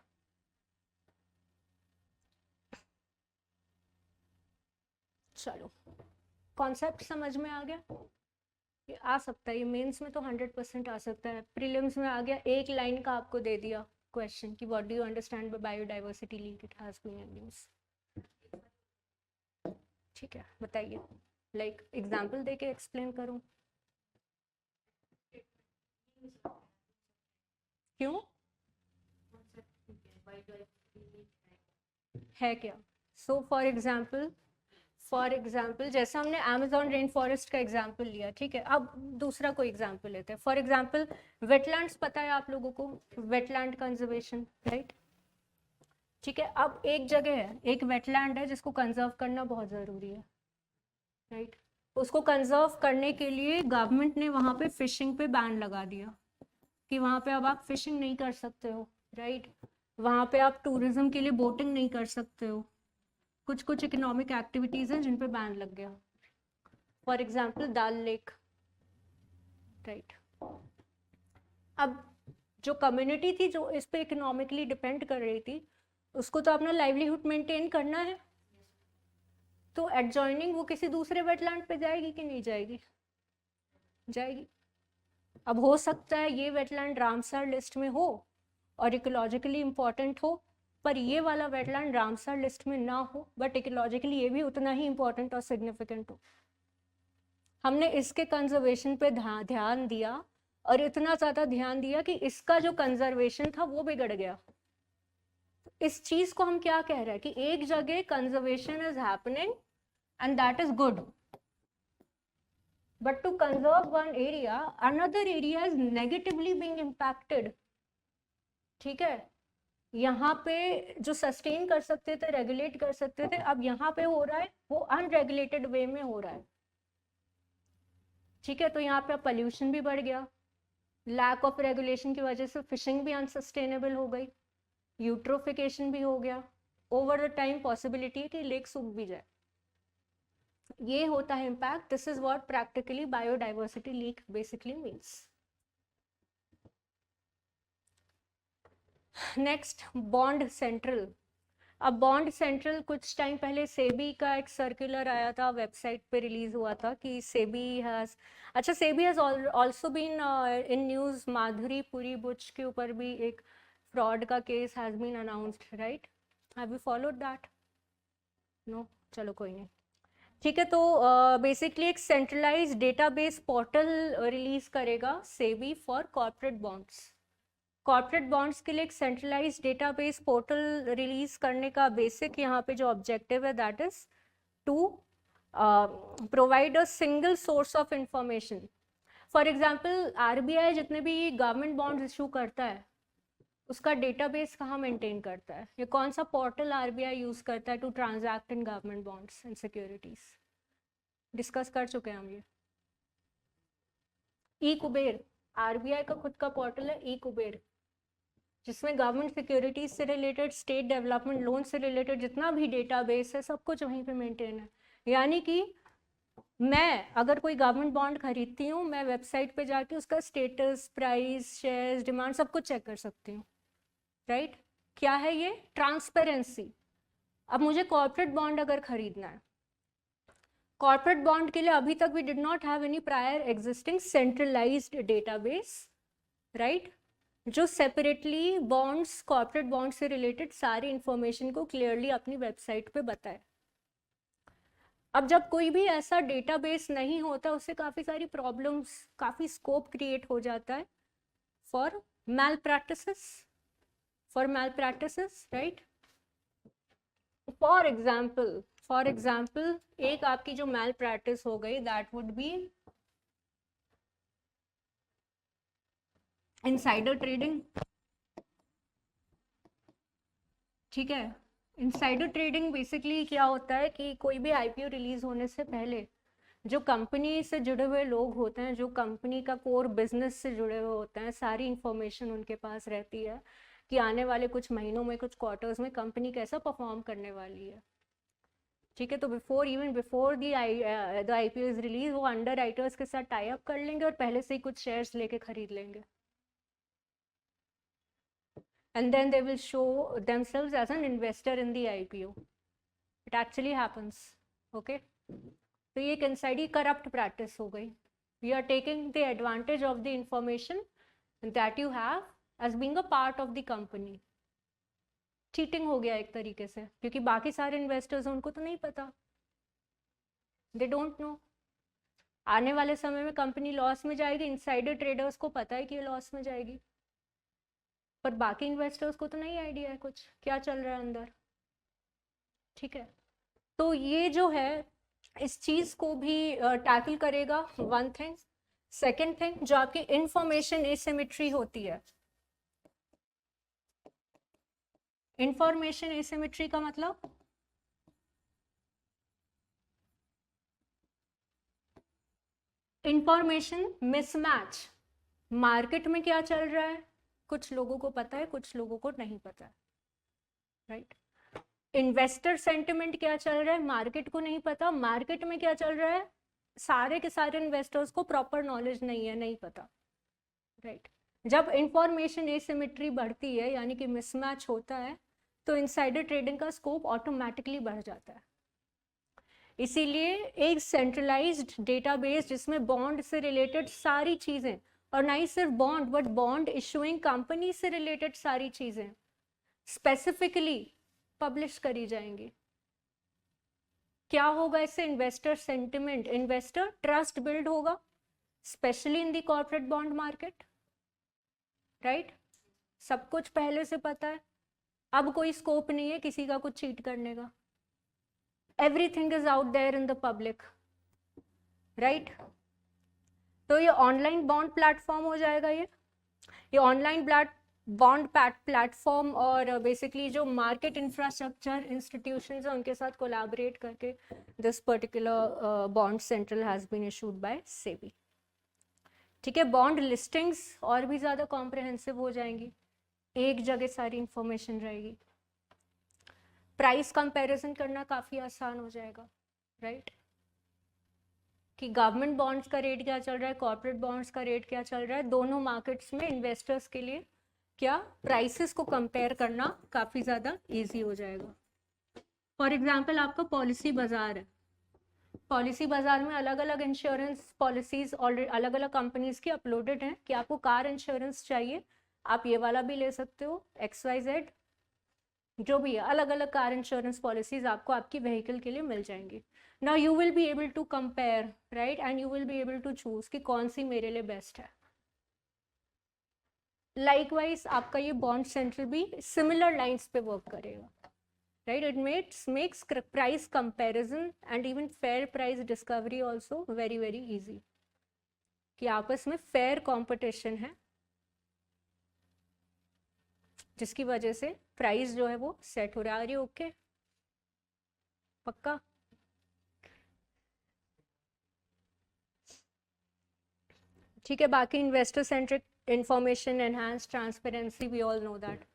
चलो, कॉन्सेप्ट समझ में आ गया? ये आ सकता है, ये मेंस में तो 100% आ सकता है, प्रीलिम्स में आ गया, एक लाइन का आपको दे दिया क्वेश्चन कि what do you understand by biodiversity leak, it has been in news. ठीक है, बताइए, लाइक एग्जाम्पल दे के एक्सप्लेन करूँ? क्यों है क्या? सो फॉर एग्जाम्पल जैसे हमने अमेजोन रेन फॉरेस्ट का एग्जाम्पल लिया, ठीक है, अब दूसरा कोई एग्जाम्पल लेते हैं। फॉर एग्जाम्पल वेटलैंड्स, पता है आप लोगों को वेटलैंड कंजर्वेशन, राइट? ठीक है, अब एक जगह है, एक वेटलैंड है जिसको कंजर्व करना बहुत ज़रूरी है, राइट? उसको कंजर्व करने के लिए गवर्नमेंट ने वहाँ पे फिशिंग पे बैन लगा दिया कि वहाँ पे अब आप फिशिंग नहीं कर सकते हो, राइट? वहाँ पे आप टूरिज्म के लिए बोटिंग नहीं कर सकते हो, कुछ कुछ इकोनॉमिक एक्टिविटीज़ हैं जिन पे बैन लग गया। For example dal lake, right? अब जो कम्युनिटी थी जो इस पे इकोनॉमिकली डिपेंड कर रही थी, उसको तो अपना लाइवलीहुड मेंटेन करना है, तो एडजॉइनिंग वो किसी दूसरे वेटलैंड पे जाएगी कि नहीं जाएगी? जाएगी। अब हो सकता है ये वेटलैंड रामसर लिस्ट में हो और इकोलॉजिकली इम्पॉर्टेंट हो, पर ये वाला वेटलैंड रामसर लिस्ट में ना हो बट इकोलॉजिकली ये भी उतना ही इम्पॉर्टेंट और सिग्निफिकेंट हो। हमने इसके कंजर्वेशन पे ध्यान दिया और इतना ज़्यादा ध्यान दिया कि इसका जो कंजर्वेशन था वो बिगड़ गया। इस चीज़ को हम क्या कह रहे हैं कि एक जगह conservation is happening and that is good, but to conserve one area, another area is negatively being impacted। ठीक है, यहाँ पे जो सस्टेन कर सकते थे, रेगुलेट कर सकते थे, अब यहाँ पे हो रहा है वो अनरेगुलेटेड वे में हो रहा है। ठीक है, तो यहाँ पे पोल्यूशन भी बढ़ गया, लैक ऑफ रेगुलेशन की वजह से फिशिंग भी अनसस्टेनेबल हो गई, यूट्रोफिकेशन भी हो गया, ओवर द टाइम पॉसिबिलिटी है कि लेक सूख भी जाए। ये होता है impact. This is what practically biodiversity leak basically means. Next, bond central. अब बॉन्ड सेंट्रल कुछ टाइम पहले सेबी का एक सर्कुलर आया था, वेबसाइट पे रिलीज हुआ था कि सेबी हैज, अच्छा SEBI has also been in news, Madhuri Puri Buch के ऊपर भी एक फ्रॉड का case has been announced, right? Have you followed that? No, चलो कोई नहीं। ठीक है, तो बेसिकली एक सेंट्रलाइज डेटाबेस पोर्टल रिलीज करेगा SEBI for corporate bonds. Corporate bonds के लिए एक सेंट्रलाइज डेटाबेस पोर्टल रिलीज करने का बेसिक यहाँ पे जो ऑब्जेक्टिव है that is to provide a single source of information. For example RBI जितने भी गवर्नमेंट बॉन्ड्स इशू करता है उसका डेटाबेस कहाँ मेंटेन करता है, ये कौन सा पोर्टल आरबीआई यूज करता है to transact in government bonds and securities? Discuss कर चुके हैं हम ये। ई कुबेर, आरबीआई का खुद का पोर्टल है ई कुबेर, जिसमें गवर्नमेंट सिक्योरिटीज से रिलेटेड, स्टेट डेवलपमेंट लोन से रिलेटेड जितना भी डेटाबेस है सब कुछ वहीं पे मेंटेन है। यानी कि मैं अगर कोई गवर्नमेंट बॉन्ड खरीदती हूँ, मैं वेबसाइट पे जाके उसका स्टेटस, प्राइस, शेयर्स, डिमांड सब कुछ चेक कर सकती हूँ, राइट? क्या है ये? ट्रांसपेरेंसी। अब मुझे कॉर्पोरेट बॉन्ड अगर खरीदना है, कॉर्पोरेट बॉन्ड के लिए अभी तक we did not have any prior existing centralised database, right, जो सेपरेटली बॉन्ड्स, कॉर्पोरेट बॉन्ड से रिलेटेड सारी इंफॉर्मेशन को क्लियरली अपनी वेबसाइट पे बताए। अब जब कोई भी ऐसा डेटाबेस नहीं होता, उससे काफ़ी सारी प्रॉब्लम्स, काफ़ी स्कोप क्रिएट हो जाता है for malpractices, right. For example एक आपकी जो मैल प्रैक्टिस हो गई, that would be insider trading. ठीक है, इनसाइडर ट्रेडिंग बेसिकली क्या होता है कि कोई भी आईपीओ रिलीज होने से पहले जो कंपनी से जुड़े हुए लोग होते हैं, जो कंपनी का कोर बिजनेस से जुड़े हुए होते हैं, सारी इंफॉर्मेशन उनके पास रहती है कि आने वाले कुछ महीनों में, कुछ क्वार्टर्स में कंपनी कैसा परफॉर्म करने वाली है। ठीक है, तो before the IPO is release, वो अंडर राइटर्स के साथ टाई अप कर लेंगे और पहले से ही कुछ शेयर्स लेके खरीद लेंगे, and then they will show themselves as an investor in the IPO. It actually happens. Okay, तो ये एक इनसाइड करप्ट प्रैक्टिस हो गई. You are taking the advantage of the information that you have as being a part of the company. Cheating हो गया एक तरीके से, क्योंकि बाकी सारे इन्वेस्टर्स उनको तो नहीं पता, दे डोंट नो. आने वाले समय में कंपनी लॉस में जाएगी, इनसाइडर ट्रेडर्स को पता है कि ये लॉस में जाएगी, पर बाकी इन्वेस्टर्स को तो नहीं आइडिया है कुछ क्या चल रहा है अंदर. ठीक है, तो ये जो है इस चीज को भी टैकल करेगा, वन थिंग. सेकेंड थिंग, जो आपकी इंफॉर्मेशन एसिमेट्री होती है. इंफॉर्मेशन एसिमेट्री का मतलब इंफॉर्मेशन मिसमैच. मार्केट में क्या चल रहा है, कुछ लोगों को पता है, कुछ लोगों को नहीं पता है, राइट. इन्वेस्टर सेंटिमेंट क्या चल रहा है, मार्केट को नहीं पता. मार्केट में क्या चल रहा है, सारे के सारे इन्वेस्टर्स को प्रॉपर नॉलेज नहीं है, नहीं पता, राइट. जब इंफॉर्मेशन एसिमेट्री बढ़ती है, यानी कि मिसमैच होता है, तो इनसाइडर ट्रेडिंग का स्कोप ऑटोमेटिकली बढ़ जाता है. इसीलिए एक सेंट्रलाइज्ड डेटाबेस जिसमें बॉन्ड से रिलेटेड सारी चीजें, और ना ही सिर्फ bond but bond issuing company से रिलेटेड सारी चीजें स्पेसिफिकली पब्लिश करी जाएंगी. क्या होगा इससे, investor sentiment, investor trust build होगा, specially in the corporate bond market, right. सब कुछ पहले से पता है, अब कोई स्कोप नहीं है किसी का कुछ चीट करने का. Everything is out there in the public, right. तो ये ऑनलाइन बॉन्ड प्लेटफॉर्म हो जाएगा. ये ऑनलाइन बॉन्ड प्लेटफॉर्म और बेसिकली जो मार्केट इंफ्रास्ट्रक्चर इंस्टीट्यूशंस हैं उनके साथ कोलैबोरेट करके this particular bond central has been issued by SEBI. ठीक है, बॉन्ड लिस्टिंग्स और भी ज़्यादा कॉम्प्रिहेंसिव हो जाएंगी, एक जगह सारी इंफॉर्मेशन रहेगी. प्राइस कंपैरिजन करना काफ़ी आसान हो जाएगा, राइट. कि गवर्नमेंट बॉन्ड्स का रेट क्या चल रहा है, कॉर्पोरेट बॉन्ड्स का रेट क्या चल रहा है, दोनों मार्केट्स में इन्वेस्टर्स के लिए क्या प्राइसेस को कंपेयर करना काफ़ी ज़्यादा इजी हो जाएगा. फॉर एग्जांपल आपका पॉलिसी बाजार है, पॉलिसी बाजार में अलग अलग इंश्योरेंस पॉलिसीज ऑलरेडी अलग अलग कंपनीज की अपलोडेड हैं कि आपको कार इंश्योरेंस चाहिए, आप ये वाला भी ले सकते हो, XYZ जो भी है, अलग अलग कार इंश्योरेंस पॉलिसीज आपको आपकी व्हीकल के लिए मिल जाएंगी. Now you will be able to compare, right, and you will be able to choose कि कौन सी मेरे लिए बेस्ट है. लाइकवाइज आपका ये बॉन्ड सेंट्रल भी सिमिलर लाइंस पे वर्क करेगा, right. It makes price comparison and even fair price discovery also very very easy, कि आपस में फेयर कंपटीशन है जिसकी वजह से प्राइस जो है वो सेट हो रहा है. ओके, पक्का. ठीक है, बाकी investor centric information, enhance transparency, we all know that.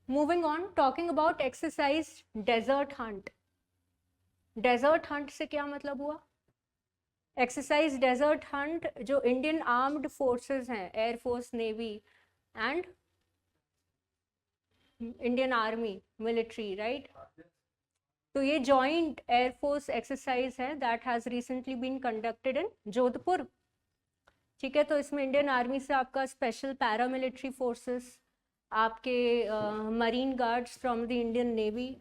Moving on talking about exercise desert hunt. Desert hunt से क्या मतलब हुआ, एक्सरसाइज डेजर्ट हंट जो इंडियन आर्म्ड फोर्सेस हैं, air force, navy and Indian army military, right. तो ये joint air force exercise है that has recently been conducted in Jodhpur. ठीक है, तो इसमें इंडियन आर्मी से आपका स्पेशल पैरामिलिट्री फोर्सेस, आपके marine guards from the Indian navy,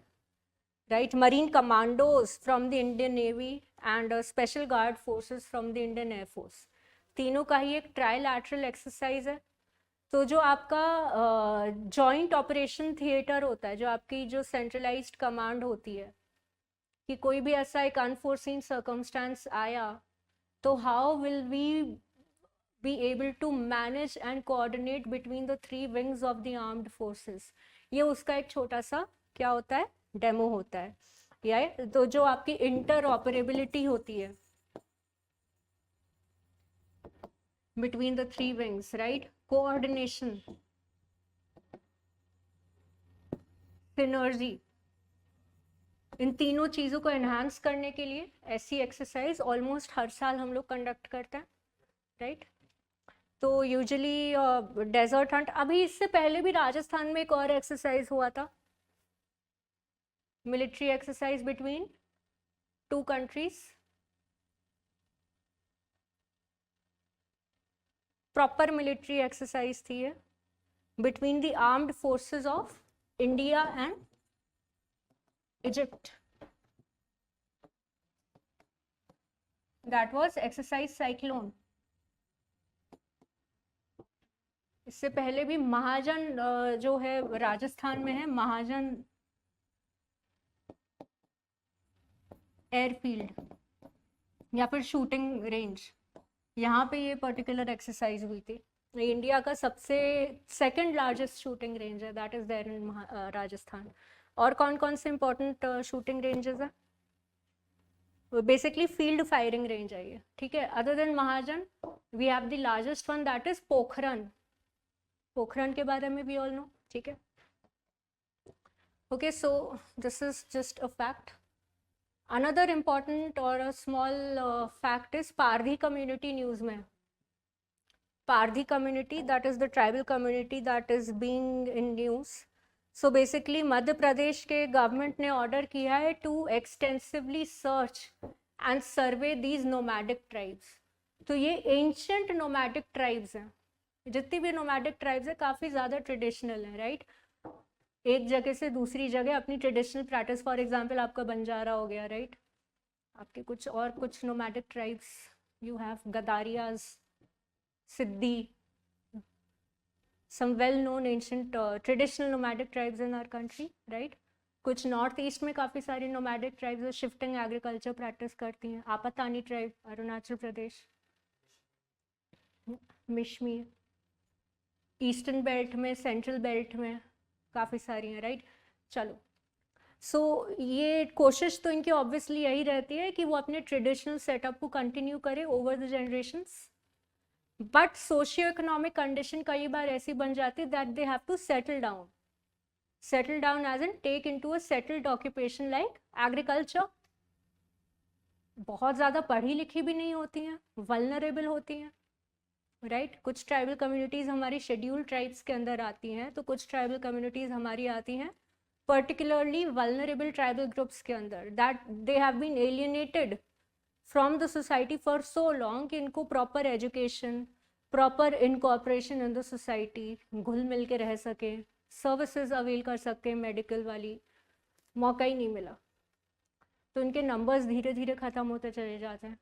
right? Marine commandos from the Indian Navy and special guard forces from the Indian Air Force. तीनों का ही एक ट्राइलैटरल एक्सरसाइज है. तो जो आपका जॉइंट ऑपरेशन थिएटर होता है, जो आपकी जो सेंट्रलाइज्ड कमांड होती है, कि कोई भी ऐसा एक अनफोर्सीन सर्कमस्टांस आया, तो how will we be able to manage and coordinate between the three wings of the armed forces. ये उसका एक छोटा सा क्या होता है, डेमो होता है. या तो जो आपकी इंटर ऑपरेबिलिटी होती है between the three wings, right? Coordination, synergy, इन तीनों चीज़ों को एनहांस करने के लिए ऐसी एक्सरसाइज ऑलमोस्ट हर साल हम लोग कंडक्ट करते हैं, राइट? तो यूजुअली डेजर्ट हंट. अभी इससे पहले भी राजस्थान में एक और एक्सरसाइज हुआ था, military exercise between two countries. Proper military exercise थी ये, between the armed forces of India and Egypt. That was exercise cyclone. इससे पहले भी महाजन जो है राजस्थान में है, महाजन एयरफील्ड या फिर शूटिंग रेंज, यहाँ पे ये पर्टिकुलर एक्सरसाइज हुई थी. इंडिया का सबसे सेकंड लार्जेस्ट शूटिंग रेंज है, that is there in Rajasthan. और कौन कौन से इंपॉर्टेंट शूटिंग रेंजेस है? बेसिकली फील्ड फायरिंग रेंज है ये, ठीक है. Other than Mahajan we have the largest one, that is Pokhran. Pokhran के बारे में भी ऑल नो, ठीक है. Okay, so this is just a fact. Another important or a small fact is Pardhi community news में. Pardhi community, that is the tribal community that is being in news. So basically Madhya Pradesh के government ने order किया है to extensively search and survey these nomadic tribes. तो ये ancient nomadic tribes हैं. जितनी भी nomadic tribes है काफ़ी ज़्यादा ट्रेडिशनल है, राइट? एक जगह से दूसरी जगह अपनी ट्रेडिशनल प्रैक्टिस, फॉर एग्जांपल आपका बंजारा हो गया, राइट? आपके कुछ और कुछ nomadic tribes, you have Gadariyas, Siddi, some well known ancient traditional nomadic tribes in our country, right? कुछ नॉर्थ ईस्ट में काफ़ी सारी nomadic tribes shifting agriculture practice करती हैं. Apatani tribe Arunachal Pradesh, Mishmi eastern belt में, सेंट्रल बेल्ट में काफ़ी सारी हैं, राइट? चलो, सो ये कोशिश तो इनकी ऑब्वियसली यही रहती है कि वो अपने ट्रेडिशनल सेटअप को कंटिन्यू करें over the generations. But socio economic condition कई बार ऐसी बन जाती है that they have to settle down as an take into a settled occupation like agriculture. बहुत ज़्यादा पढ़ी लिखी भी नहीं होती हैं, वल्नरेबल होती हैं, राइट? कुछ ट्राइबल कम्युनिटीज़ हमारी शेड्यूल्ड ट्राइब्स के अंदर आती हैं, तो कुछ ट्राइबल कम्युनिटीज़ हमारी आती हैं पर्टिकुलरली वल्नरेबल ट्राइबल ग्रुप्स के अंदर, that they have been alienated from the society for so long कि इनको proper education, proper incorporation in the society, घुल मिल के रह सके, सर्विसेज अवेल कर सकते हैं मेडिकल वाली, मौका ही नहीं मिला. तो इनके नंबर्स धीरे धीरे ख़त्म होते चले जाते हैं.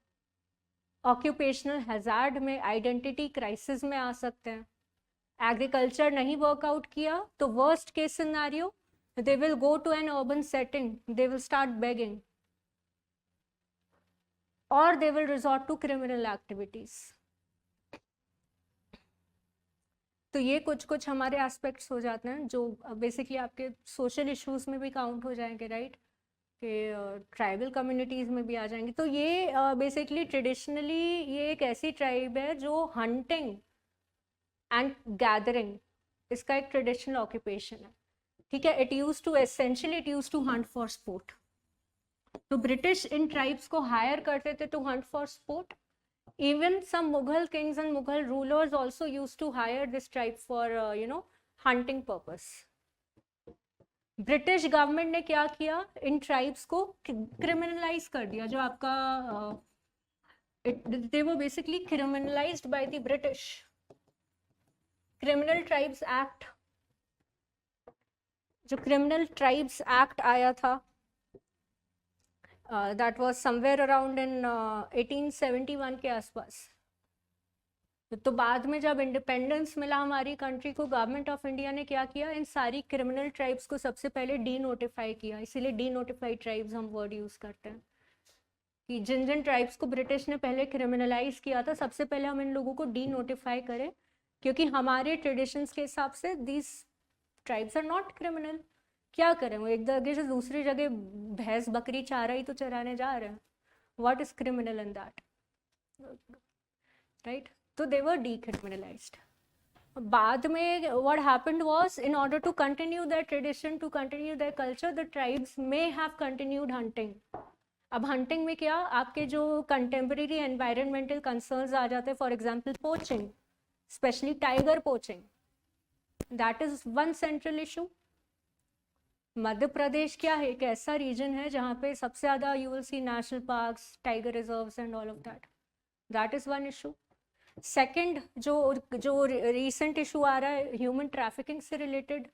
ऑक्यूपेशनल हैजार्ड में, आइडेंटिटी क्राइसिस में आ सकते हैं. एग्रीकल्चर नहीं वर्कआउट किया तो worst case scenario, they will go to an urban setting, they will start begging, or they will resort to criminal activities. तो ये कुछ हमारे एस्पेक्ट्स हो जाते हैं जो बेसिकली आपके सोशल इश्यूज में भी काउंट हो जाएंगे, राइट? कि ट्राइबल कम्युनिटीज़ में भी आ जाएंगे. तो ये बेसिकली ट्रेडिशनली ये एक ऐसी ट्राइब है जो हंटिंग एंड गैदरिंग, इसका एक ट्रेडिशनल ऑक्यूपेशन है, ठीक है? It use to hunt for sport. तो ब्रिटिश इन ट्राइब्स को हायर करते थे to hunt for sport. Even some Mughal kings and Mughal rulers also use to hire this tribe for hunting purpose. British government ने क्या किया, इन ट्राइब्स को क्रिमिनलाइज कर दिया. जो आपका they were basically criminalised by the British. Criminal tribes act, जो criminal tribes act आया था that was somewhere around in 1871 के आसपास। तो बाद में जब इंडिपेंडेंस मिला हमारी कंट्री को, गवर्नमेंट ऑफ इंडिया ने क्या किया, इन सारी क्रिमिनल ट्राइब्स को सबसे पहले डी नोटिफाई किया। इसीलिए डी नोटिफाइड ट्राइब्स हम वर्ड यूज करते हैं कि जिन जिन ट्राइब्स को ब्रिटिश ने पहले क्रिमिनलाइज किया था, सबसे पहले हम इन लोगों को डी नोटिफाई करें, क्योंकि हमारे ट्रेडिशंस के हिसाब से these tribes are not criminal. क्या करें, वो एक जगह से दूसरी जगह भैंस बकरी चारा ही तो चराने जा रहे हैं। What is criminal in that, right? तो दे वर डीक्रिमिनलाइज्ड। बाद में what happened was, in order to continue their tradition, to continue their culture, the tribes may have continued hunting. अब हंटिंग में क्या, आपके जो कंटेम्प्रेरी एनवायरमेंटल कंसर्न्स आ जाते हैं, for example poaching, specially tiger poaching, that is one central issue. Madhya Pradesh क्या है, एक ऐसा रीजन है जहाँ पे सबसे ज़्यादा you will see national parks, tiger reserves and all of that, that is one issue. Second, जो रिसेंट इशू आ रहा है, ह्यूमन ट्रैफिकिंग से रिलेटेड,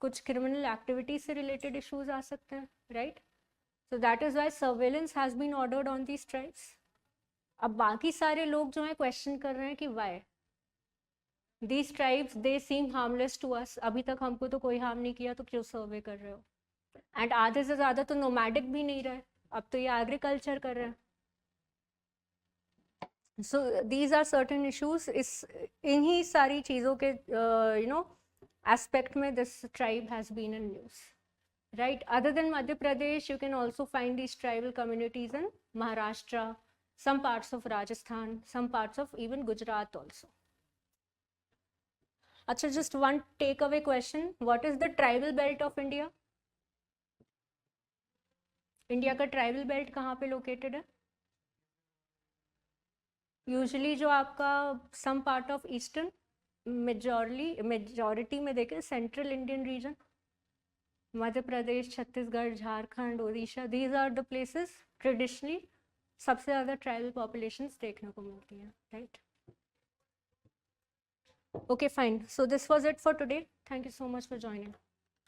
कुछ क्रिमिनल एक्टिविटीज से रिलेटेड इश्यूज आ सकते हैं, right? So that is why surveillance has been ordered on these tribes. अब बाकी सारे लोग जो हैं क्वेश्चन कर रहे हैं कि why these tribes, they seem harmless to us, अभी तक हमको तो कोई हार्म नहीं किया, तो क्यों सर्वे कर रहे हो? एंड आधे से ज़्यादा तो नोमैडिक भी नहीं रहे, अब तो ये एग्रीकल्चर कर रहे हैं। So these are certain issues. इस इन्हीं सारी चीज़ों के aspect में this tribe has been in news, right? Other than Madhya Pradesh, you can also find these tribal communities in Maharashtra, some parts of Rajasthan, some parts of even Gujarat also. अच्छा, just one takeaway question: what is the tribal belt of India? India का tribal belt कहाँ पे located है? Usually जो आपका some part of eastern, majority में देखें central Indian region, Madhya Pradesh, Chhattisgarh, Jharkhand, Orissa, these are the places traditionally सबसे ज़्यादा ट्राइबल पॉपुलेशंस देखने को मिलती हैं, right? Okay, fine. So this was it for today. Thank you so much for joining.